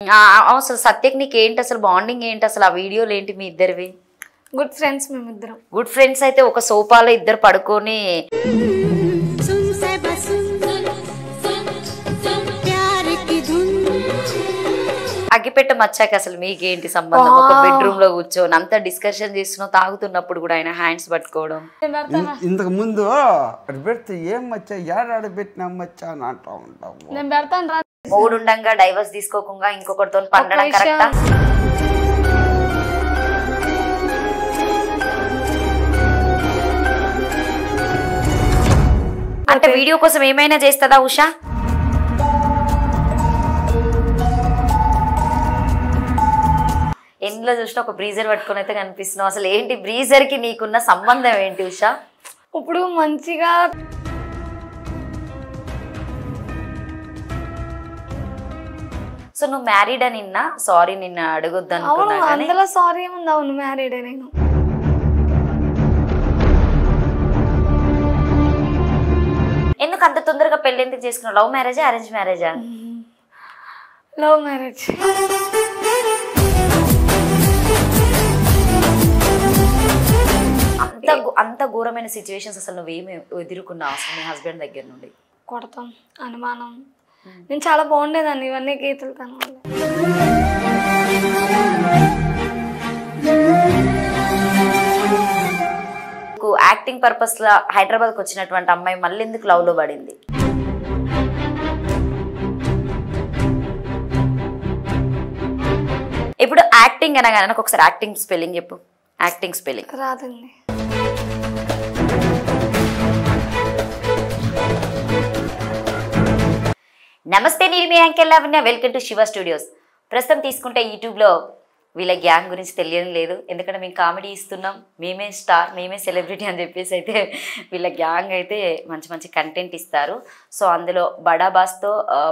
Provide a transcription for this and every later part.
అసలు సత్యకి నీకు ఏంటి అసలు బాండింగ్ ఏంటి అసలు ఆ వీడియోలు ఏంటి మీ ఇద్దరివి? గుడ్ ఫ్రెండ్స్ మేమిద్దరం. గుడ్ ఫ్రెండ్స్ అయితే ఒక సోఫాలో ఇద్దరు పడుకొని అగ్గిపెట్ట మచ్చాక అసలు మీకేంటి సంబంధం? ఒక బెడ్రూమ్ లో కూర్చొని అంతా డిస్కషన్ చేస్తున్నావు, తాగుతున్నప్పుడు కూడా ఆయన హ్యాండ్స్ పట్టుకోవడం. ఇంతకు ముందు అక్కడ పెడితే ఏం మచ్చా ఏడాడు పెట్టినా మచ్చా అని అంటూ ఉంటాము. నేను పెడతాను రా. మూడుండంగా డైవర్స్ తీసుకోకుండా ఇంకొకరితో పండడం కరెక్టా? అంటే వీడియో కోసం ఏమైనా చేస్తుందా ఉషా? ఎందులో చూసినా ఒక బ్రీజర్ పట్టుకొని అయితే కనిపిస్తున్నావు. అసలు ఏంటి బ్రీజర్ కి నీకున్న సంబంధం ఏంటి ఉషా? ఇప్పుడు మంచిగా సో నువ్వు మ్యారీడ్ అని నిన్న సారీ నిన్న అడగొద్దు అనుకున్నా కానీ అందులో సారీ ఏముంది. అవును మ్యారీడే నేను. ఎందుకు అంత తొందరగా పెళ్లి ఎందుకు చేసుకున్నావు? లవ్ మ్యారేజా అరేంజ్ మ్యారేజా? Love marriage. అంత ఘోరమైన సిచ్యువేషన్స్ అసలు నువ్వేమి ఎదుర్కొన్నావు అసలు మీ హస్బెండ్ దగ్గర నుండి? కొడతాం, అనుమానం. నేను చాలా బాగుండేదాన్ని, ఇవన్నీ గీతలు కనవాలి. యాక్టింగ్ పర్పస్ లా హైదరాబాద్కి వచ్చినటువంటి అమ్మాయి మళ్ళీ ఎందుకు లవ్ లో పడింది? ఇప్పుడు యాక్టింగ్ అనగానే నాకు ఒకసారి యాక్టింగ్ స్పెల్లింగ్ చెప్పు. యాక్టింగ్ స్పెల్లింగ్ రాదండి. నమస్తే, నేను మీ anchor Lavanya. Welcome to Shiva studios. ప్రస్తుతం తీసుకుంటే యూట్యూబ్లో వీళ్ళ గ్యాంగ్ గురించి తెలియడం లేదు, ఎందుకంటే మేము కామెడీ ఇస్తున్నాం, మేమే స్టార్, మేమే సెలబ్రిటీ అని చెప్పేసి అయితే వీళ్ళ గ్యాంగ్ అయితే మంచి మంచి కంటెంట్ ఇస్తారు. సో అందులో బడా బాస్తో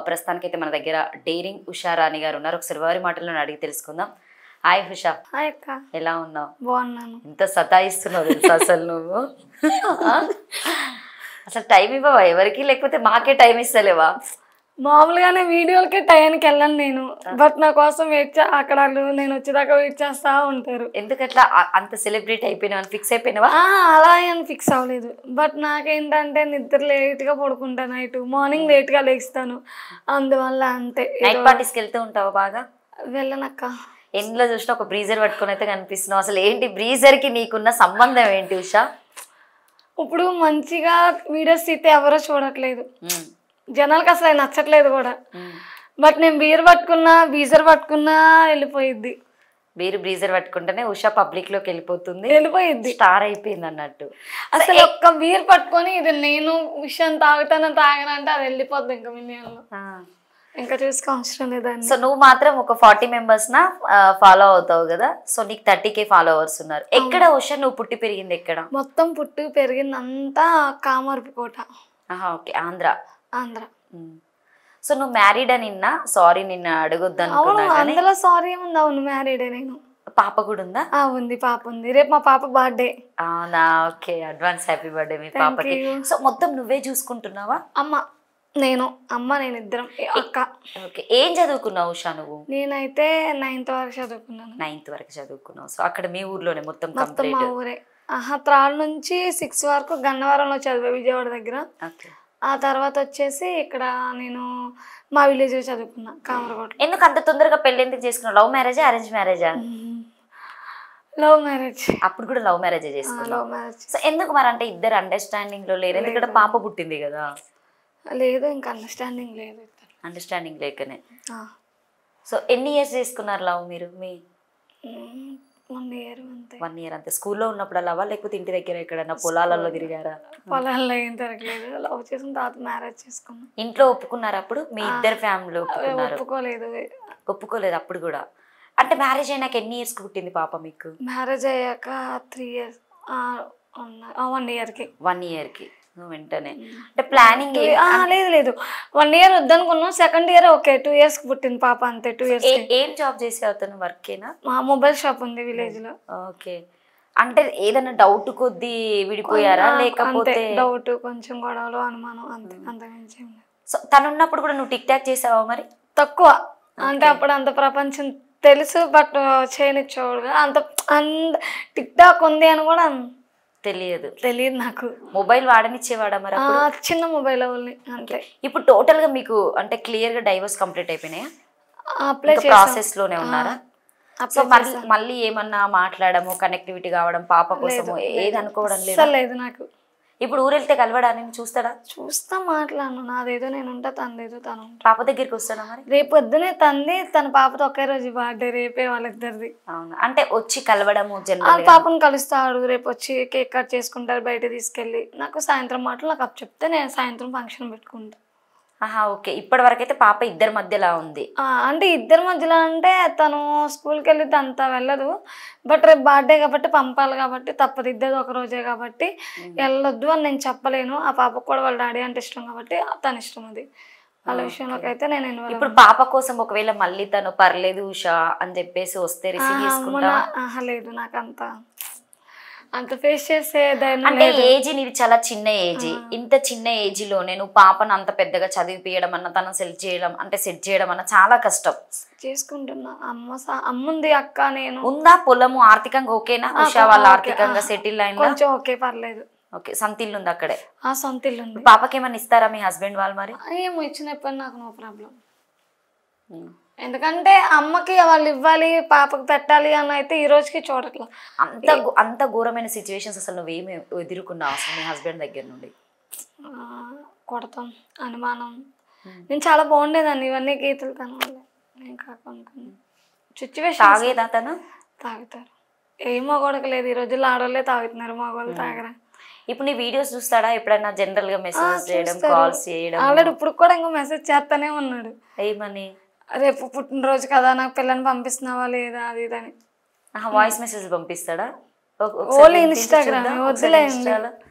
ప్రస్తుతానికైతే మన దగ్గర డేరింగ్ ఉషా రాణి గారు ఉన్నారు. ఒకసారి వారి మాటలను అడిగి తెలుసుకుందాం. హాయ్ ఉషా. హాయ్ అక్క. ఎలా ఉన్నావు? బాగున్నాను. ఇంత సతాయిస్తున్నావు తెలుసా అసలు నువ్వు? అసలు టైం ఇవ్వవా ఎవరికి, లేకపోతే మాకే టైం ఇస్తలేవా? మామూలుగానే వీడియోలకి టైంకి వెళ్ళను నేను, బట్ నా కోసం అక్కడ నేను వచ్చేదాకా వెయిట్ చేస్తా ఉంటారు. ఎందుకట్లా అంత సెలబ్రిటీ అయిపోయినావు అని ఫిక్స్ అయిపోయినావా? అలా అని ఫిక్స్ అవ్వలేదు, బట్ నాకేంటంటే నిద్ర లేట్గా పడుకుంటాను, నైట్ మార్నింగ్ లేట్గా లేస్తాను, అందువల్ల అంతే. నైట్ పార్టీస్కి వెళ్తూ ఉంటావా బాగా? వెళ్ళనక్క. ఎందులో చూసినా ఒక బ్రీజర్ పట్టుకొని అయితే కనిపిస్తున్నావు. అసలు ఏంటి బ్రీజర్ కి నీకున్న సంబంధం ఏంటి ఉషా? ఇప్పుడు మంచిగా వీడియోస్ తీస్తే ఎవరో చూడట్లేదు, జనాలకు అసలు నచ్చట్లేదు కూడా, బట్ నేను బీజర్ పట్టుకున్నా వెళ్ళిపోయిద్ది. బ్రీజర్ పట్టుకుంటేనే ఉషా పబ్లిక్ లోకి వెళ్ళిపోతుంది, స్టార్ అయిపోయింది అన్నట్టు. అసలు ఒక్క బీర్ పట్టుకొని ఇది నేను విషయం తాగనంటే అది వెళ్ళిపోద్ది ఇంకా మిలియన్లో, ఇంకా చూసుకో అవసరం లేదండి. సో నువ్వు మాత్రం ఒక 40 మెంబర్స్ నా ఫాలో అవుతావు కదా, సో నీకు 30K ఫాలోవర్స్ ఉన్నారు. ఎక్కడ ఉషా నువ్వు పుట్టి పెరిగింది ఎక్కడ? మొత్తం పుట్టి పెరిగింది అంతా కామర్పుకోట. ఓకే, ఆంధ్ర. సో నువ్వు మ్యారీడ్ అని నిన్న సారీ నిన్న అడగొద్దు అనుకున్నా కానీ అందులో సారీ ఏముంది. అవును మ్యారీడే నేను. పాప కూడా ఉందా? ఉంది, పాప ఉంది. రేపు మా పాప బర్త్డే. అవునా? ఓకే, అడ్వాన్స్ హ్యాపీ బర్త్డే మీ పాపకి. సో మొత్తం నువ్వే చూసుకుంటున్నావా? నేను ఇద్దరం అక్క. ఓకే, ఏం చదువుకున్నావు ఉషా నువ్వు? నేనైతే 9th వరకు చదువుకున్నాను. 9th వరకు చదువుకున్నావు. సో అక్కడ మీ ఊర్లోనే మొత్తం మా ఊరే. త్రాడ్ నుంచి 6 వరకు గన్నవరంలో చదివా, విజయవాడ దగ్గర. ఆ తర్వాత వచ్చేసి ఇక్కడ నేను మా విలేజ్ చదువుకున్నా, కామరకోట. ఎందుకు అంత తొందరగా పెళ్లి ఎందుకు చేసుకున్నావు? లవ్ మ్యారేజా అరేంజ్ మ్యారేజా? Love marriage. అప్పుడు కూడా లవ్ మ్యారేజ్ చేసుకున్నావు? Love marriage. సో ఎందుకు మరి, అంటే ఇద్దరు అండర్స్టాండింగ్ లో లేరు? ఎందుకంటే పాప పుట్టింది కదా. లేదు, ఇంకా అండర్స్టాండింగ్ లేదు. అండర్స్టాండింగ్ లేకనే. సో ఎన్ని ఇయర్స్ చేసుకున్నారు లవ్ మీరు? మీ 1 year అంతే. 1 year అంతే. స్కూల్లో ఉన్నప్పుడు లవ్వా, లేకపోతే ఇంటి దగ్గర ఎక్కడైనా పొలాలలో తిరిగారా? పొలాల్లో ఏం తిరగలేదు, లవ్ చేసిన తర్వాత మ్యారేజ్ చేసుకున్నాం. ఇంట్లో ఒప్పుకున్నారు అప్పుడు? మీ ఇద్దరు ఫ్యామిలీ ఒప్పుకోలేదు అప్పుడు కూడా? అంటే మ్యారేజ్ అయినాక ఎన్ని ఇయర్స్ పుట్టింది పాప మీకు? మ్యారేజ్ అయ్యాక 3 years, 1 yearకి. 1 yearకి వెంటనే అంటే ప్లానింగ్? లేదు 1 year వద్దనుకున్నాం. 2nd year okay, 2 years పుట్టింది పాప అంతే. 2 years. ఏం జాబ్ చేసే అతను? వర్కేనా? మొబైల్ షాప్ ఉంది విలేజ్ లో. ఓకే, అంటే ఏదైనా డౌట్ కొద్దీ విడిపోయారా, లేకపోతే? డౌట్, కొంచెం గొడవలు, అనుమానం, అంతే, అంతకుమించి. సో తను ఉన్నప్పుడు కూడా నువ్వు టిక్ టాక్ చేసావా మరి? తక్కువ. అంటే అప్పుడు అంత ప్రపంచం తెలుసు, బట్ చేయనిచ్చేవాడు అంత టిక్ టాక్ ఉంది అని కూడా తెలియదు నాకు. మొబైల్ వాడనిచ్చేవాడా మరి? చిన్న మొబైల్ అంతే. ఇప్పుడు టోటల్ గా మీకు అంటే క్లియర్ గా డైవర్స్ కంప్లీట్ అయిపోయినాయా? అప్లై ప్రాసెస్ లోనే ఉన్నారా? సో మళ్ళీ ఏమన్నా మాట్లాడము, కనెక్టివిటీ కావడం, పాప కోసము ఏది అనుకోవడం లేదు నాకు. ఇప్పుడు ఊరెళ్తే కలవడానికి చూస్తా, మాట్లాడను. నాదేదో నేను ఉంటా, తనదేదో తను. పాప దగ్గరికి వస్తాడా మరి? రేపు పొద్దునే తంది తన పాపతో ఒకే రోజు బర్త్డే, రేపే వాళ్ళిద్దరిది. అవును, అంటే వచ్చి కలవడము పాపను కలుస్తాడు, రేపు వచ్చి కేక్ కట్ చేసుకుంటారు బయట తీసుకెళ్ళి. నాకు సాయంత్రం మాటలు నాకు అప్ చెప్తే నేను సాయంత్రం ఫంక్షన్ పెట్టుకుంటా. ఓకే. ఇప్పటి వరకు అయితే పాప ఇద్దరి మధ్యలో ఉంది. అంటే ఇద్దరి మధ్యలో అంటే తను స్కూల్కి వెళ్ళి అంతా వెళ్ళదు, బట్ రేపు బర్త్డే కాబట్టి పంపాలి కాబట్టి తప్పదు, ఇద్దరు ఒక రోజే కాబట్టి వెళ్ళొద్దు అని నేను చెప్పలేను. ఆ పాపకు కూడా వాళ్ళ డాడీ అంటే ఇష్టం కాబట్టి తన ఇష్టం, అది వాళ్ళ విషయంలోకి అయితే నేను. ఇప్పుడు పాప కోసం ఒకవేళ మళ్ళీ తను పర్లేదు ఉషా అని చెప్పేసి వస్తే రిసీవ్ చేసుకుంటా? లేదు, నాకు అంత ఫేస్ చేసే అంటే ఏజ్ నీది చాలా చిన్న ఏజ్. ఇంత చిన్న ఏజ్ లో నేను పాపను అంత పెద్దగా చదివిపియడం అన్న, తను సెట్ చేయడం అన్న చాలా కష్టం. చేసుకుంటున్నా. అమ్ముంది అక్క, నేను ఉందా పొలము? ఆర్థికంగా ఓకేనా ఉషా? వాళ్ళ ఆర్థికంగా సెటిల్ అయినా కొంచెం ఓకే, పర్లేదు. ఓకే, సొంత ఇల్లు ఉంది అక్కడే? సొంత ఇల్లు ఉంది. పాపకి ఏమన్నా ఇస్తారా మీ హస్బెండ్ వాళ్ళు మరి? ఏమో ఇచ్చినప్పుడు నాకు నో ప్రాబ్లం. ఎందుకంటే అమ్మకి వాళ్ళు ఇవ్వాలి, పాపకు పెట్టాలి అని అయితే ఈ రోజుకి చూడట్లా. అంత ఘోరమైన సిచ్యువేషన్స్ అసలు నువ్వేమి ఎదుర్కొన్నావు అసలు మీ హస్బెండ్ దగ్గర నుండి? కొడతాం, అనుమానం. నేను చాలా బాగుండేదాన్ని, ఇవన్నీ గీతలు తన వల్లే. నేను కాకుండా సిచ్యువేషన్. తాగేదా తను? తాగుతారు. ఏ మగోడక లేదు, ఈ రోజుల్లో ఆడవాళ్ళే తాగుతున్నారు, మగవాళ్ళు తాగరా. ఇప్పుడు నీ వీడియోస్ చూస్తాడా ఎప్పుడైనా? జనరల్ గా మెసేజ్ చేయడం, కాల్స్ చేయడం? ఆల్రెడీ ఇప్పుడు కూడా ఇంకో మెసేజ్ చేస్తానే ఉన్నాడు. ఏమని? రేపు పుట్టినరోజు కదా, నాకు పిల్లని పంపిస్తున్నావా లేదా అది ఇదని. వాయిస్ మెసేజ్ పంపిస్తాడా? ఓన్లీ ఇన్స్టాగ్రామ్, వదిలేయండి.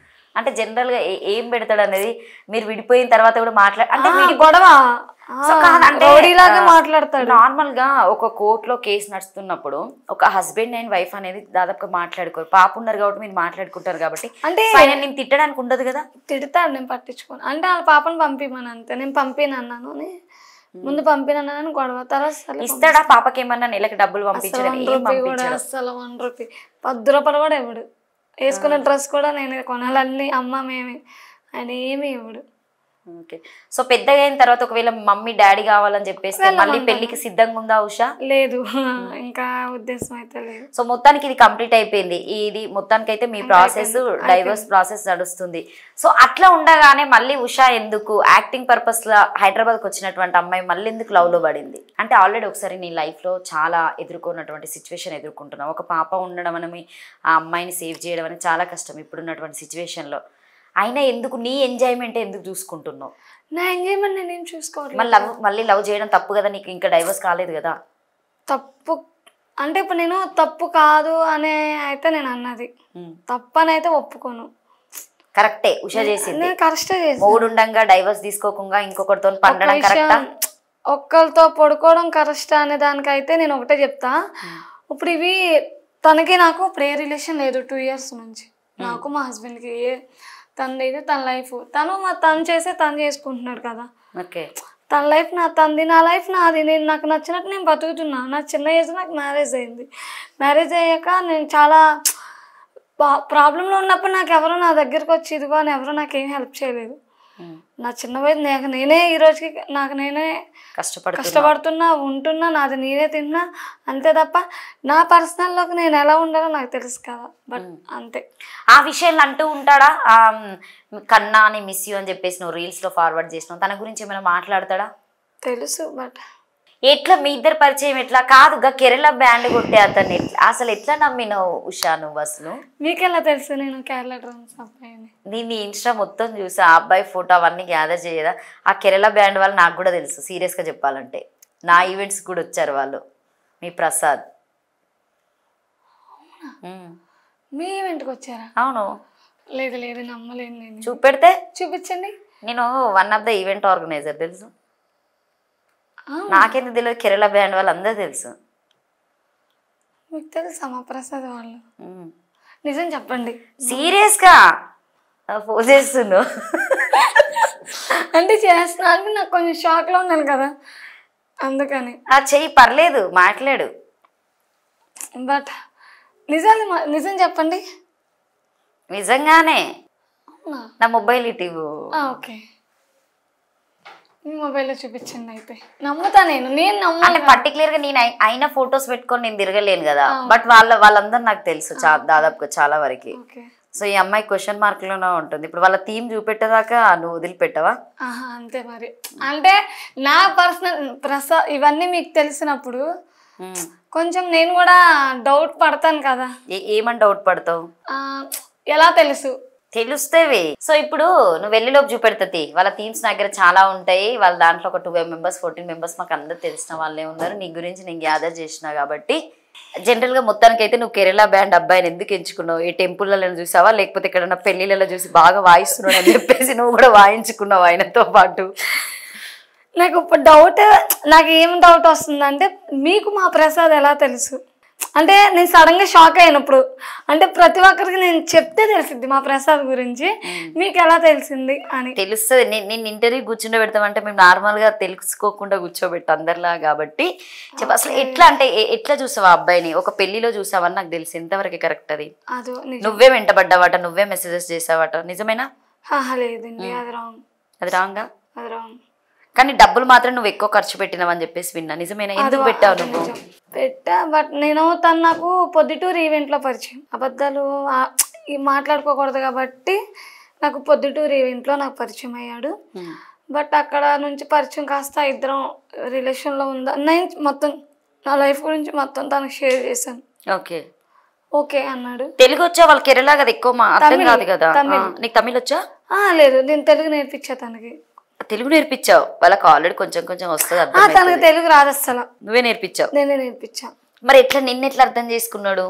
అంటే జనరల్ గా ఏం పెడతాడు అనేది మీరు విడిపోయిన తర్వాత కూడా అంటే గొడవ మాట్లాడతాడు. నార్మల్ గా ఒక కోర్టులో కేసు నడుస్తున్నప్పుడు ఒక హస్బెండ్ అండ్ వైఫ్ అనేది దాదాపుగా మాట్లాడుకోరు. పాప ఉన్నారు కాబట్టి మీరు మాట్లాడుకుంటారు కాబట్టి అంటే నేను తిట్టడానికి ఉండదు కదా. తిడతాడు, నేను పట్టించుకోను. అంటే వాళ్ళ పాపని పంపిమని అంతే. నేను పంపినన్నాను, ముందు పంపినన్నాను, గొడవ. తర్వాత ఇస్తాడా పాపకి ఏమన్నా నెలకి డబ్బులు పంపించడం? అసలు 1 రూపీ 10 రూపాయలు కూడా ఇవ్వడు. వేసుకున్న డ్రెస్ కూడా నేను కొనాలన్నీ అమ్మ మేమే, ఆయన ఏమి ఇవ్వడు. ఓకే. సో పెద్దగా అయిన తర్వాత ఒకవేళ మమ్మీ డాడీ కావాలని చెప్పేసి మళ్ళీ పెళ్లికి సిద్ధంగా ఉందా ఉషా? లేదు, ఇంకా ఉద్దేశం అయితే లేదు. సో మొత్తానికి ఇది కంప్లీట్ అయిపోయింది. ఇది మొత్తానికి అయితే మీ ప్రాసెస్ డైవర్స్ ప్రాసెస్ నడుస్తుంది. సో అట్లా ఉండగానే మళ్ళీ ఉషా ఎందుకు యాక్టింగ్ పర్పస్ లా హైదరాబాద్కి వచ్చినటువంటి అమ్మాయి మళ్ళీ ఎందుకు లవ్ లో పడింది? అంటే ఆల్రెడీ ఒకసారి నీ లైఫ్ లో చాలా ఎదుర్కొన్నటువంటి సిచ్యువేషన్ ఎదుర్కొంటున్నావు. ఒక పాప ఉండడం అని, ఆ అమ్మాయిని సేవ్ చేయడం అని చాలా కష్టం ఇప్పుడున్నటువంటి సిచ్యువేషన్ లో. అయినా ఎందుకు నీ ఎంజాయ్మెంట్ ఎందుకు చూసుకుంటున్నావు? నా ఎంజాయ్మెంట్ నేను చూసుకోవాలి. మళ్ళీ లవ్ చేయడం తప్పు కదా, నీకు ఇంకా డైవర్స్ కాలేదు కదా. తప్పు అంటే ఇప్పుడు నేను తప్పు కాదు అనే అయితే నేను అన్నది, తప్పు అని అయితే ఒప్పుకోను. కరెక్టే ఉషా చేసింది, కరెక్టే చేసి. మూడుండంగా డైవర్స్ తీసుకోకుండా ఇంకొకరితో పండడం కరెక్టా? ఒక్కరితో పడుకోవడం కరెక్ట్ అనే దానికైతే నేను ఒకటే చెప్తా. ఇప్పుడు ఇవి తనకి నాకు ఇప్పుడు ఏ రిలేషన్ లేదు 2 years నుంచి. నాకు మా హస్బెండ్కి తనదైతే తన లైఫ్, తను చేసే తను చేసుకుంటున్నాడు కదా. తన లైఫ్ తనది, నా లైఫ్ నాది. నాకు నచ్చినట్టు నేను బతుకుతున్నా. నా చిన్న ఏజ్ నాకు మ్యారేజ్ అయింది. మ్యారేజ్ అయ్యాక నేను చాలా ప్రాబ్లంలో ఉన్నప్పుడు నాకు ఎవరు నా దగ్గరకు వచ్చి ఇదిగో అని ఎవరు నాకేం హెల్ప్ చేయలేదు. నా చిన్న వయసు నేనే ఈ రోజుకి నాకు నేనే కష్టపడుతున్నా, ఉంటున్నా, నాది నేనే తిన్నా, అంతే తప్ప నా పర్సనల్లోకి నేను ఎలా ఉండాలో నాకు తెలుసు కదా. బట్ అంతే. ఆ విషయాలు అంటూ ఉంటాడా? కన్నా అని మిస్ యూ అని చెప్పేసి నువ్వు రీల్స్ లో ఫార్వర్డ్ చేసినావు, తన గురించి ఏమైనా మాట్లాడతాడా? తెలుసు, బట్ ఎట్లా మీ ఇద్దరు పరిచయం? ఎట్లా కాదుగా కేరళ బ్యాండ్ కొట్టే అతన్ని అసలు ఎట్లా నమ్మినావు ఉషా నువ్వు అసలు? మీకెలా తెలుసు నేను కేరళ డ్రామ్స్ అబ్బాయిని? నేను ఇన్స్టా మొత్తం చూసా, ఆ అబ్బాయి ఫోటో అవన్నీ గ్యాదర్ చేయదా. ఆ కేరళ బ్యాండ్ వాళ్ళు నాకు కూడా తెలుసు, సీరియస్గా చెప్పాలంటే. నా ఈవెంట్స్ కూడా వచ్చారు వాళ్ళు, మీ ప్రసాద్. మీ ఈవెంట్కి వచ్చారా? అవును. లేదు లేదు, నమ్మలేను నేను. చూపెడితే చూపించండి. నేను one of the event organiser, తెలుసు. నాకెందుకు తెలియదు, కేరళ బ్యాండ్ వాళ్ళు అందరూ తెలుసు. మీకు తెలుసా మా ప్రసాద్ వాళ్ళు? నిజం చెప్పండి. సీరియస్గా ఫోన్ చేస్తున్నావు అంటే చేస్తున్నా అంటే నాకు కొంచెం షాక్లో ఉన్నాను కదా. అందుకని. చెయ్యి, పర్లేదు, మాట్లాడు. బట్ నిజం చెప్పండి. నిజంగానే అవునా? నా మొబైల్ ఇటు. ఓకే, మీ మొబైల్లో చూపించండి అయితే. నమ్ముతా నేను నమ్ము. అంటే పర్టికులర్ గా నేను అయిన ఫొటోస్ పెట్టుకొని నేను తిరగలేను కదా, బట్ వాళ్ళందరూ నాకు తెలుసు దాదాపుగా చాలా వరకు. సో ఈ అమ్మాయి క్వశ్చన్ మార్క్ లోనే ఉంటుంది. ఇప్పుడు వాళ్ళ థీమ్ చూపెట్టేదాకా నువ్వు వదిలిపెట్టవా? అంతే మరి. అంటే నా పర్సనల్ ఇవన్నీ మీకు తెలిసినప్పుడు కొంచెం నేను కూడా డౌట్ పడతాను కదా. ఏమని డౌట్ పడతావు? ఎలా తెలుస్తేవి. సో ఇప్పుడు నువ్వు వెళ్ళిలోపు చూపెడుతుంది. వాళ్ళ థీమ్స్ నా దగ్గర చాలా ఉంటాయి. వాళ్ళ దాంట్లో ఒక 12 members 14 members మాకు అందరు తెలిసిన వాళ్ళే ఉన్నారు. నీ గురించి నేను గ్యాదర్ చేసిన కాబట్టి జనరల్ గా మొత్తానికైతే నువ్వు కేరళ బ్యాండ్ అబ్బాయిని ఎందుకు ఎంచుకున్నావు? ఏ టెంపుల్లలో చూసావా, లేకపోతే ఎక్కడన్నా పెళ్లిళ్ళలో చూసి బాగా వాయిస్తున్నాడు అని చెప్పేసి నువ్వు కూడా వాయించుకున్నావు ఆయనతో పాటు? నాకు ఇప్పుడు నాకు ఏం డౌట్ వస్తుందంటే, మీకు మా ప్రసాద్ ఎలా తెలుసు అంటే నేను సడన్ గా షాక్ అయినప్పుడు. అంటే ప్రతి ఒక్కరికి నేను చెప్తే తెలిసింది మా ప్రసాద్ గురించి, మీకు ఎలా తెలిసింది అని. తెలుస్తుంది. నేను ఇంటర్వ్యూ కూర్చుండ పెడతామంటే మేము నార్మల్ గా తెలుసుకోకుండా కూర్చోబెట్టు అందరిలా కాబట్టి చెప్ప. అసలు ఎట్లా అంటే ఎట్లా చూసావా అబ్బాయిని? ఒక పెళ్లిలో చూసావని నాకు తెలిసి. ఎంతవరకు కరెక్ట్ అది? నువ్వే వెంటబడ్డావట, నువ్వే మెసేజెస్ చేసావట, నిజమేనా? లేదండి, అది రాంగ్. అది రాంగా? అది రాంగ్. కానీ డబ్బులు మాత్రం నువ్వు ఎక్కువ ఖర్చు పెట్టినావని చెప్పేసి విన్నా, నిజమేనా? ఎందుకు పెట్టావు నువ్వు? పెట్టా, బట్ తను నాకు పొద్దుటూరు ఈవెంట్ లో పరిచయం. అబద్ధాలు మాట్లాడుకోకూడదు కాబట్టి నాకు పొద్దుటూరు ఈవెంట్ లో నాకు పరిచయం అయ్యాడు. బట్ అక్కడ నుంచి పరిచయం కాస్త ఇద్దరం రిలేషన్ లో ఉందా, నేను మొత్తం నా లైఫ్ గురించి మొత్తం తనకు షేర్ చేశాను. ఓకే అన్నాడు. తెలుగు వచ్చా? వాళ్ళ కేరళ కదా ఎక్కువ అర్థం కాదు కదా. నీకు తమిళ్ వచ్చా? లేదు, నేను తెలుగు నేర్పించా తనకి. తెలుగు నేర్పించావు? వాళ్ళకి ఆల్రెడీ కొంచెం కొంచెం వస్తుంది. తనకు తెలుగు రాదు అసలు. నువ్వే నేర్పించావు? నేనే నేర్పించా. మరి ఎట్లా ఎట్లా అర్థం చేసుకున్నాడు?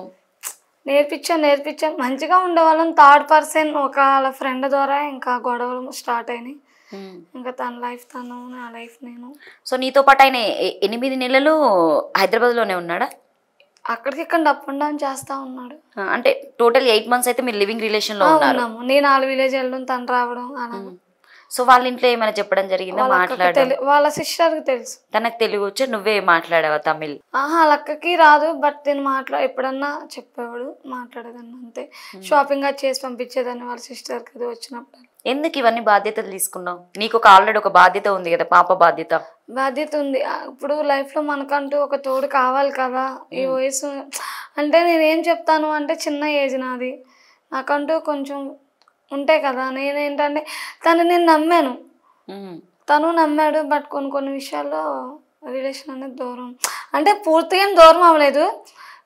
నేర్పించా మంచిగా ఉండేవాళ్ళం. థర్డ్ పర్సన్ ఒక వాళ్ళ ఫ్రెండ్ ద్వారా ఇంకా గొడవలు స్టార్ట్ అయినాయి. ఇంకా తన లైఫ్ తను, నా లైఫ్ నేను. సో నీతో పాటు ఆయన 8 నెలలు హైదరాబాద్ లోనే ఉన్నాడా? అక్కడికి ఇక్కడ అప్ అండ్ డౌన్ చేస్తా ఉన్నాడు. అంటే టోటల్ 8 months అయితే మీరు లివింగ్ రిలేషన్ లో ఉన్నారు. నేను వాళ్ళ విలేజ్ వెళ్ళడం, తను రావడం అలా. సో వాళ్ళ ఇంట్లో ఏమైనా చెప్పడం జరిగిందా? వాళ్ళ సిస్టర్ కి తెలుసు. తనకు తెలుగు వచ్చి నువ్వే మాట్లాడావా తమిళ్? వాళ్ళ అక్కకి రాదు, బట్ నేను ఎప్పుడన్నా చెప్పేవాడు, మాట్లాడేదాన్ని అంతే. షాపింగ్ చేసి పంపించేదాన్ని వాళ్ళ సిస్టర్ కి వచ్చినప్పుడు. ఎందుకు ఇవన్నీ బాధ్యతలు తీసుకున్నావు? నీకు ఆల్రెడీ ఒక బాధ్యత ఉంది కదా, పాప బాధ్యత ఉంది. ఇప్పుడు లైఫ్ లో మనకంటూ ఒక తోడు కావాలి కదా. ఈ వయసు అంటే నేనేం చెప్తాను అంటే, చిన్న ఏజ్ నాది, నాకంటూ కొంచెం ఉంటాయి కదా. నేనేంటంటే నేను నమ్మాను, తను నమ్మాడు. బట్ కొన్ని విషయాల్లో రిలేషన్ అనేది దూరం, అంటే పూర్తిగా దూరం అవ్వలేదు.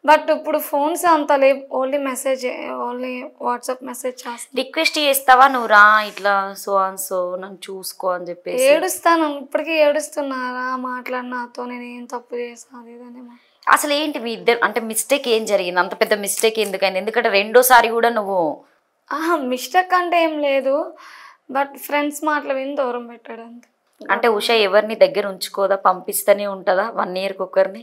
బట్ ఇప్పుడు ఫోన్స్ అంత లేవు, only message, only WhatsApp message చేస్తాను. రిక్వెస్ట్ చేస్తావా నువ్వు రా ఇట్లా సో నన్ను చూసుకో అని చెప్పేసి? ఏడుస్తాను, ఇప్పటికీ ఏడుస్తున్నారా మాట్లాడి నాతో, నేను ఏం తప్పు చేసాను. అసలు ఏంటి మీ ఇద్దరు అంటే మిస్టేక్ ఏం జరిగింది? అంత పెద్ద మిస్టేక్ ఎందుకైంది? ఎందుకంటే రెండోసారి కూడా నువ్వు మిస్టేక్ అంటే ఏం లేదు, బట్ ఫ్రెండ్స్ మాటలు విని దూరం పెట్టాడు అంతే. అంటే ఉషా ఎవరిని దగ్గర ఉంచుకోదా, పంపిస్తూనే ఉంటుందా 1 yearకి ఒకరిని?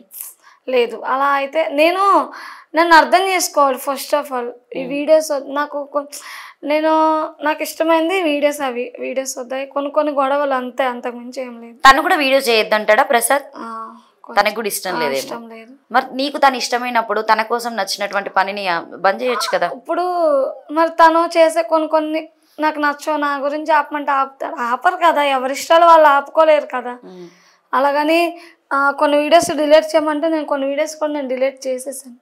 లేదు, అలా అయితే నన్ను అర్థం చేసుకోవాలి ఫస్ట్ ఆఫ్ ఆల్. ఈ వీడియోస్ నాకు ఇష్టమైంది వీడియోస్ వద్దాయి, కొన్ని గొడవలు అంతే, అంతకుమించి ఏం లేదు. తను కూడా వీడియో చేయొద్దంటాడా ప్రసాద్? తనకు కూడా ఇష్టం లేదు. మరి నీకు తను ఇష్టమైనప్పుడు తన కోసం నచ్చినటువంటి పనిని బంద్ చేయొచ్చు కదా. ఇప్పుడు మరి తను చేసే కొన్ని నాకు నచ్చవు, నా గురించి ఆపమంటే ఆపుతాడు. ఆపరు కదా, ఎవరి ఇష్టాలు వాళ్ళు ఆపుకోలేరు కదా. అలాగని కొన్ని వీడియోస్ డిలీట్ చేయమంటే నేను కొన్ని వీడియోస్ కూడా నేను డిలీట్ చేసేసాను.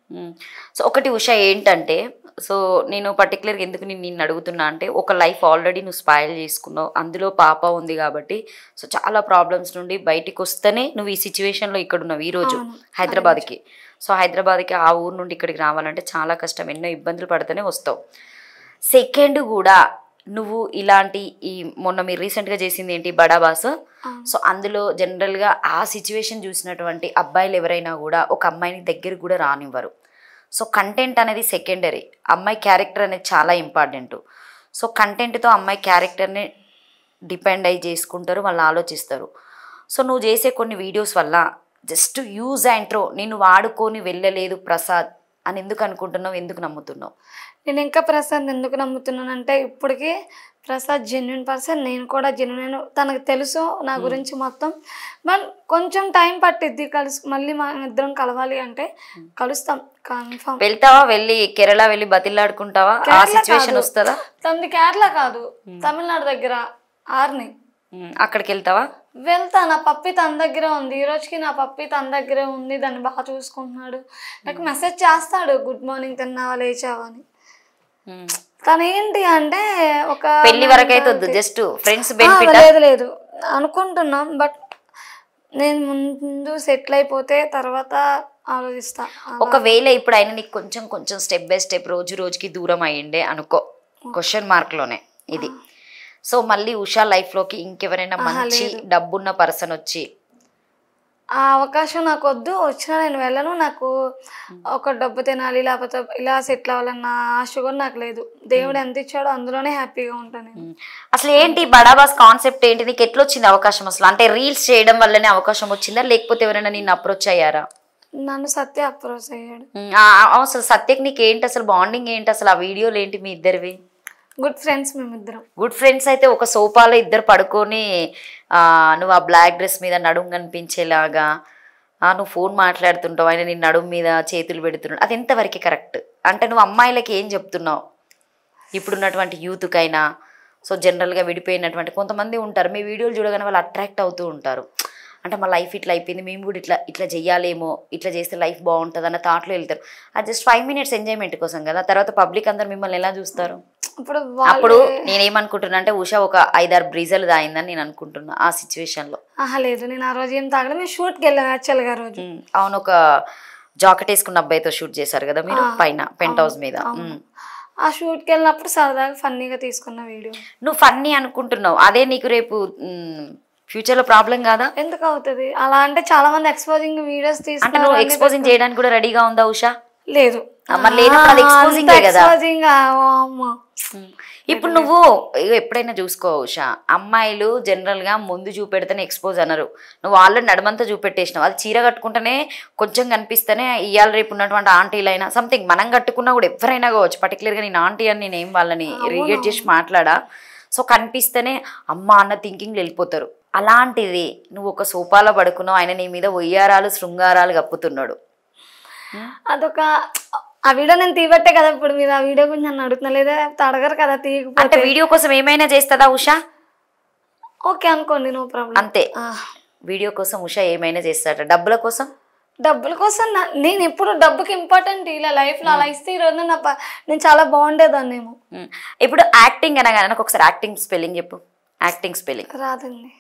సో ఒకటి ఉషా ఏంటంటే, సో నేను పర్టికులర్గా ఎందుకు నిన్ను అడుగుతున్నా అంటే, ఒక లైఫ్ ఆల్రెడీ నువ్వు స్పాయిల్ చేసుకున్నావు, అందులో పాప ఉంది కాబట్టి సో చాలా ప్రాబ్లమ్స్ నుండి బయటికి వస్తేనే నువ్వు ఈ సిచ్యువేషన్లో ఇక్కడ ఉన్నావు ఈరోజు హైదరాబాద్కి. సో హైదరాబాద్కి ఆ ఊరు నుండి ఇక్కడికి రావాలంటే చాలా కష్టం, ఎన్నో ఇబ్బందులు పడితేనే వస్తావు. సెకండ్ కూడా నువ్వు ఇలాంటి మొన్న మీరు రీసెంట్గా చేసింది ఏంటి బడా బాస్. సో అందులో జనరల్గా ఆ సిచ్యువేషన్ చూసినటువంటి అబ్బాయిలు ఎవరైనా కూడా ఒక అమ్మాయిని దగ్గరికి కూడా రానివ్వరు. సో కంటెంట్ అనేది సెకండరీ, అమ్మాయి క్యారెక్టర్ అనేది చాలా ఇంపార్టెంట్. సో కంటెంట్తో అమ్మాయి క్యారెక్టర్ని డిపెండ్ అయ్యి చేసుకుంటారు, వాళ్ళు ఆలోచిస్తారు. సో నువ్వు చేసే కొన్ని వీడియోస్ వల్ల జస్ట్ యూజ్ అండ్ త్రో, నేను వాడుకొని వెళ్ళలేదు ప్రసాద్ అని ఎందుకు అనుకుంటున్నావు, ఎందుకు నమ్ముతున్నావు? నేను ఇంకా ప్రసాద్ ఎందుకు నమ్ముతున్నానంటే ఇప్పటికీ ప్రసాద్ జెన్యున్ పర్సన్, నేను కూడా జెన్యున్. తనకు తెలుసు నా గురించి మొత్తం. బట్ కొంచెం టైం పట్టిద్ది మళ్ళీ మా ఇద్దరం కలవాలి అంటే కలుస్తాం కన్ఫర్మ్. వెళ్తావా? వెళ్ళి కేరళ వెళ్ళి బతిలాడుకుంటావా? ఆ సిచ్యువేషన్ వస్తుందా? తనది కేరళ కాదు, తమిళనాడు దగ్గర ఆర్ని. అక్కడికి వెళ్తావా? వెళ్తా. నా పప్పి తన దగ్గరే ఉంది. ఈ రోజుకి నా పప్పి తన దగ్గరే ఉంది. దాన్ని బాగా చూసుకుంటున్నాడు. నాకు మెసేజ్ చేస్తాడు, గుడ్ మార్నింగ్, తిన్నావా, లేచావా అని. తను ఏంటి అంటే ఒక పెళ్లి వరకు అయితే వద్దు, జస్ట్ ఫ్రెండ్స్ బెనిఫిట్. లేదు అనుకుంటున్నాం. బట్ నేను ముందు సెటిల్ అయిపోతే తర్వాత ఆలోచిస్తా. ఒకవేళ ఇప్పుడు ఆయన నీకు కొంచెం కొంచెం స్టెప్ బై స్టెప్ రోజు రోజుకి దూరం అయ్యిండే అనుకో, క్వశ్చన్ మార్క్ లోనే ఇది. సో మళ్ళీ ఉషా లైఫ్ లోకి ఇంకెవరైనా మంచి డబ్బున్న పర్సన్ వచ్చి ఆ అవకాశం నాకు వద్దు, వచ్చినా నేను వెళ్ళను. నాకు ఒక డబ్బు తినాలి లేకపోతే ఇలా సెటిల్ అవ్వాలన్న ఆశ కూడా నాకు లేదు. దేవుడు ఎంత ఇచ్చాడో అందులోనే హ్యాపీగా ఉంటాను. అసలు ఏంటి బడాబాస్ కాన్సెప్ట్ ఏంటి? నీకు ఎట్లా వచ్చింది అవకాశం అసలు? అంటే రీల్స్ చేయడం వల్లనే అవకాశం వచ్చిందా, లేకపోతే ఎవరైనా నిన్ను అప్రోచ్ అయ్యారా? నన్ను సత్య అప్రోచ్ అయ్యాడు. అసలు సత్యకి నీకు ఏంటి అసలు బాండింగ్ ఏంటి అసలు? ఆ వీడియోలు ఏంటి మీ ఇద్దరివి? గుడ్ ఫ్రెండ్స్ మేమిద్దరం. గుడ్ ఫ్రెండ్స్ అయితే ఒక సోఫాలో ఇద్దరు పడుకొని నువ్వు ఆ బ్లాక్ డ్రెస్ మీద నడుము కనిపించేలాగా నువ్వు ఫోన్ మాట్లాడుతుంటావు, ఆయన నీ నడుము మీద చేతులు పెడుతున్నాడు. అది ఎంతవరకు కరెక్ట్? అంటే నువ్వు అమ్మాయిలకి ఏం చెప్తున్నావు ఇప్పుడున్నటువంటి యూత్కైనా? సో జనరల్గా విడిపోయినటువంటి కొంతమంది ఉంటారు, మీ వీడియోలు చూడగానే వాళ్ళు అట్రాక్ట్ అవుతూ ఉంటారు. అంటే మా లైఫ్ ఇట్లా అయిపోయింది, మేము కూడా ఇట్లా చెయ్యాలేమో, ఇట్లా చేస్తే లైఫ్ బాగుంటుంది అన్న థాట్లో వెళ్తారు. అది జస్ట్ 5 minutes ఎంజాయ్మెంట్ కోసం కదా. తర్వాత పబ్లిక్ అందరు మిమ్మల్ని ఎలా చూస్తారు? అప్పుడు నేనేమనుకుంటున్నా అంటే ఉషా ఒక 5-6 బ్రీజలు తాగిందని నేను అనుకుంటున్నా ఆ సిచ్యువేషన్ లో. లేదు, నేను ఆ రోజు ఏం తాగలేదు. మేము షూట్కి వెళ్ళాం యాక్చువల్గా రోజు. అవును, ఒక జాకెట్ వేసుకున్న అబ్బాయితో షూట్ చేశారు కదా మీరు పైన పెంట్ హౌస్ మీద. ఆ షూట్కి వెళ్ళినప్పుడు సరదాగా ఫన్నీగా తీసుకున్న వీడియో. నువ్వు ఫన్నీ అనుకుంటున్నావు, అదే నీకు రేపు ఫ్యూచర్ లో ప్రాబ్లం కాదా? ఎందుకు అవుతుంది అలా? అంటే చాలా మంది ఎక్స్పోజింగ్ వీడియోస్ తీసుకుంటే అంటే నువ్వు ఎక్స్పోజింగ్ చేయడానికి కూడా రెడీగా ఉందా ఉషా? లేదు. ఇప్పుడు నువ్వు ఎప్పుడైనా చూసుకో ఉషా, అమ్మాయిలు జనరల్ గా ముందు చూపెడితేనే ఎక్స్పోజ్ అనరు. నువ్వు ఆల్రెడీ నడుమంతా చూపెట్టేసినావు. అది చీర కట్టుకుంటేనే కొంచెం కనిపిస్తేనే ఇవాళ రేపు ఉన్నటువంటి ఆంటీలైనా సంథింగ్ మనం కట్టుకున్నా కూడా ఎవరైనా కావచ్చు, పర్టికులర్గా నేను ఆంటీ అని నేనేం వాళ్ళని రిగెట్ చేసి మాట్లాడా. సో కనిపిస్తేనే అమ్మ అన్న థింకింగ్లు వెళ్ళిపోతారు. అలాంటిది నువ్వు ఒక సోఫాలో పడుకున్నావు, ఆయన నీ మీద ఒయ్యారాలు శృంగారాలు కప్పుతున్నాడు. అదొక ఆ వీడియో నేను తీయబట్టే కదా ఇప్పుడు మీరు ఆ వీడియో గురించి నన్ను అడుగుతున్నా, లేదా అడగరు కదా. అంటే వీడియో కోసం ఏమైనా చేస్తుందా ఉషా? ఓకే అనుకోండి, నో ప్రాబ్లం. అంతే, వీడియో కోసం ఉషా ఏమైనా చేస్తాడ. డబ్బుల కోసం? డబ్బుల కోసం నేను ఎప్పుడు డబ్బుకి ఇంపార్టెంట్ ఇలా లైఫ్లో. అలా ఇస్తే ఈరోజు నేను చాలా బాగుండేదాన్ని ఏమో. ఇప్పుడు యాక్టింగ్ అనగానే నాకు ఒకసారి యాక్టింగ్ స్పెల్లింగ్ చెప్పు. యాక్టింగ్ స్పెల్లింగ్ రాదండి.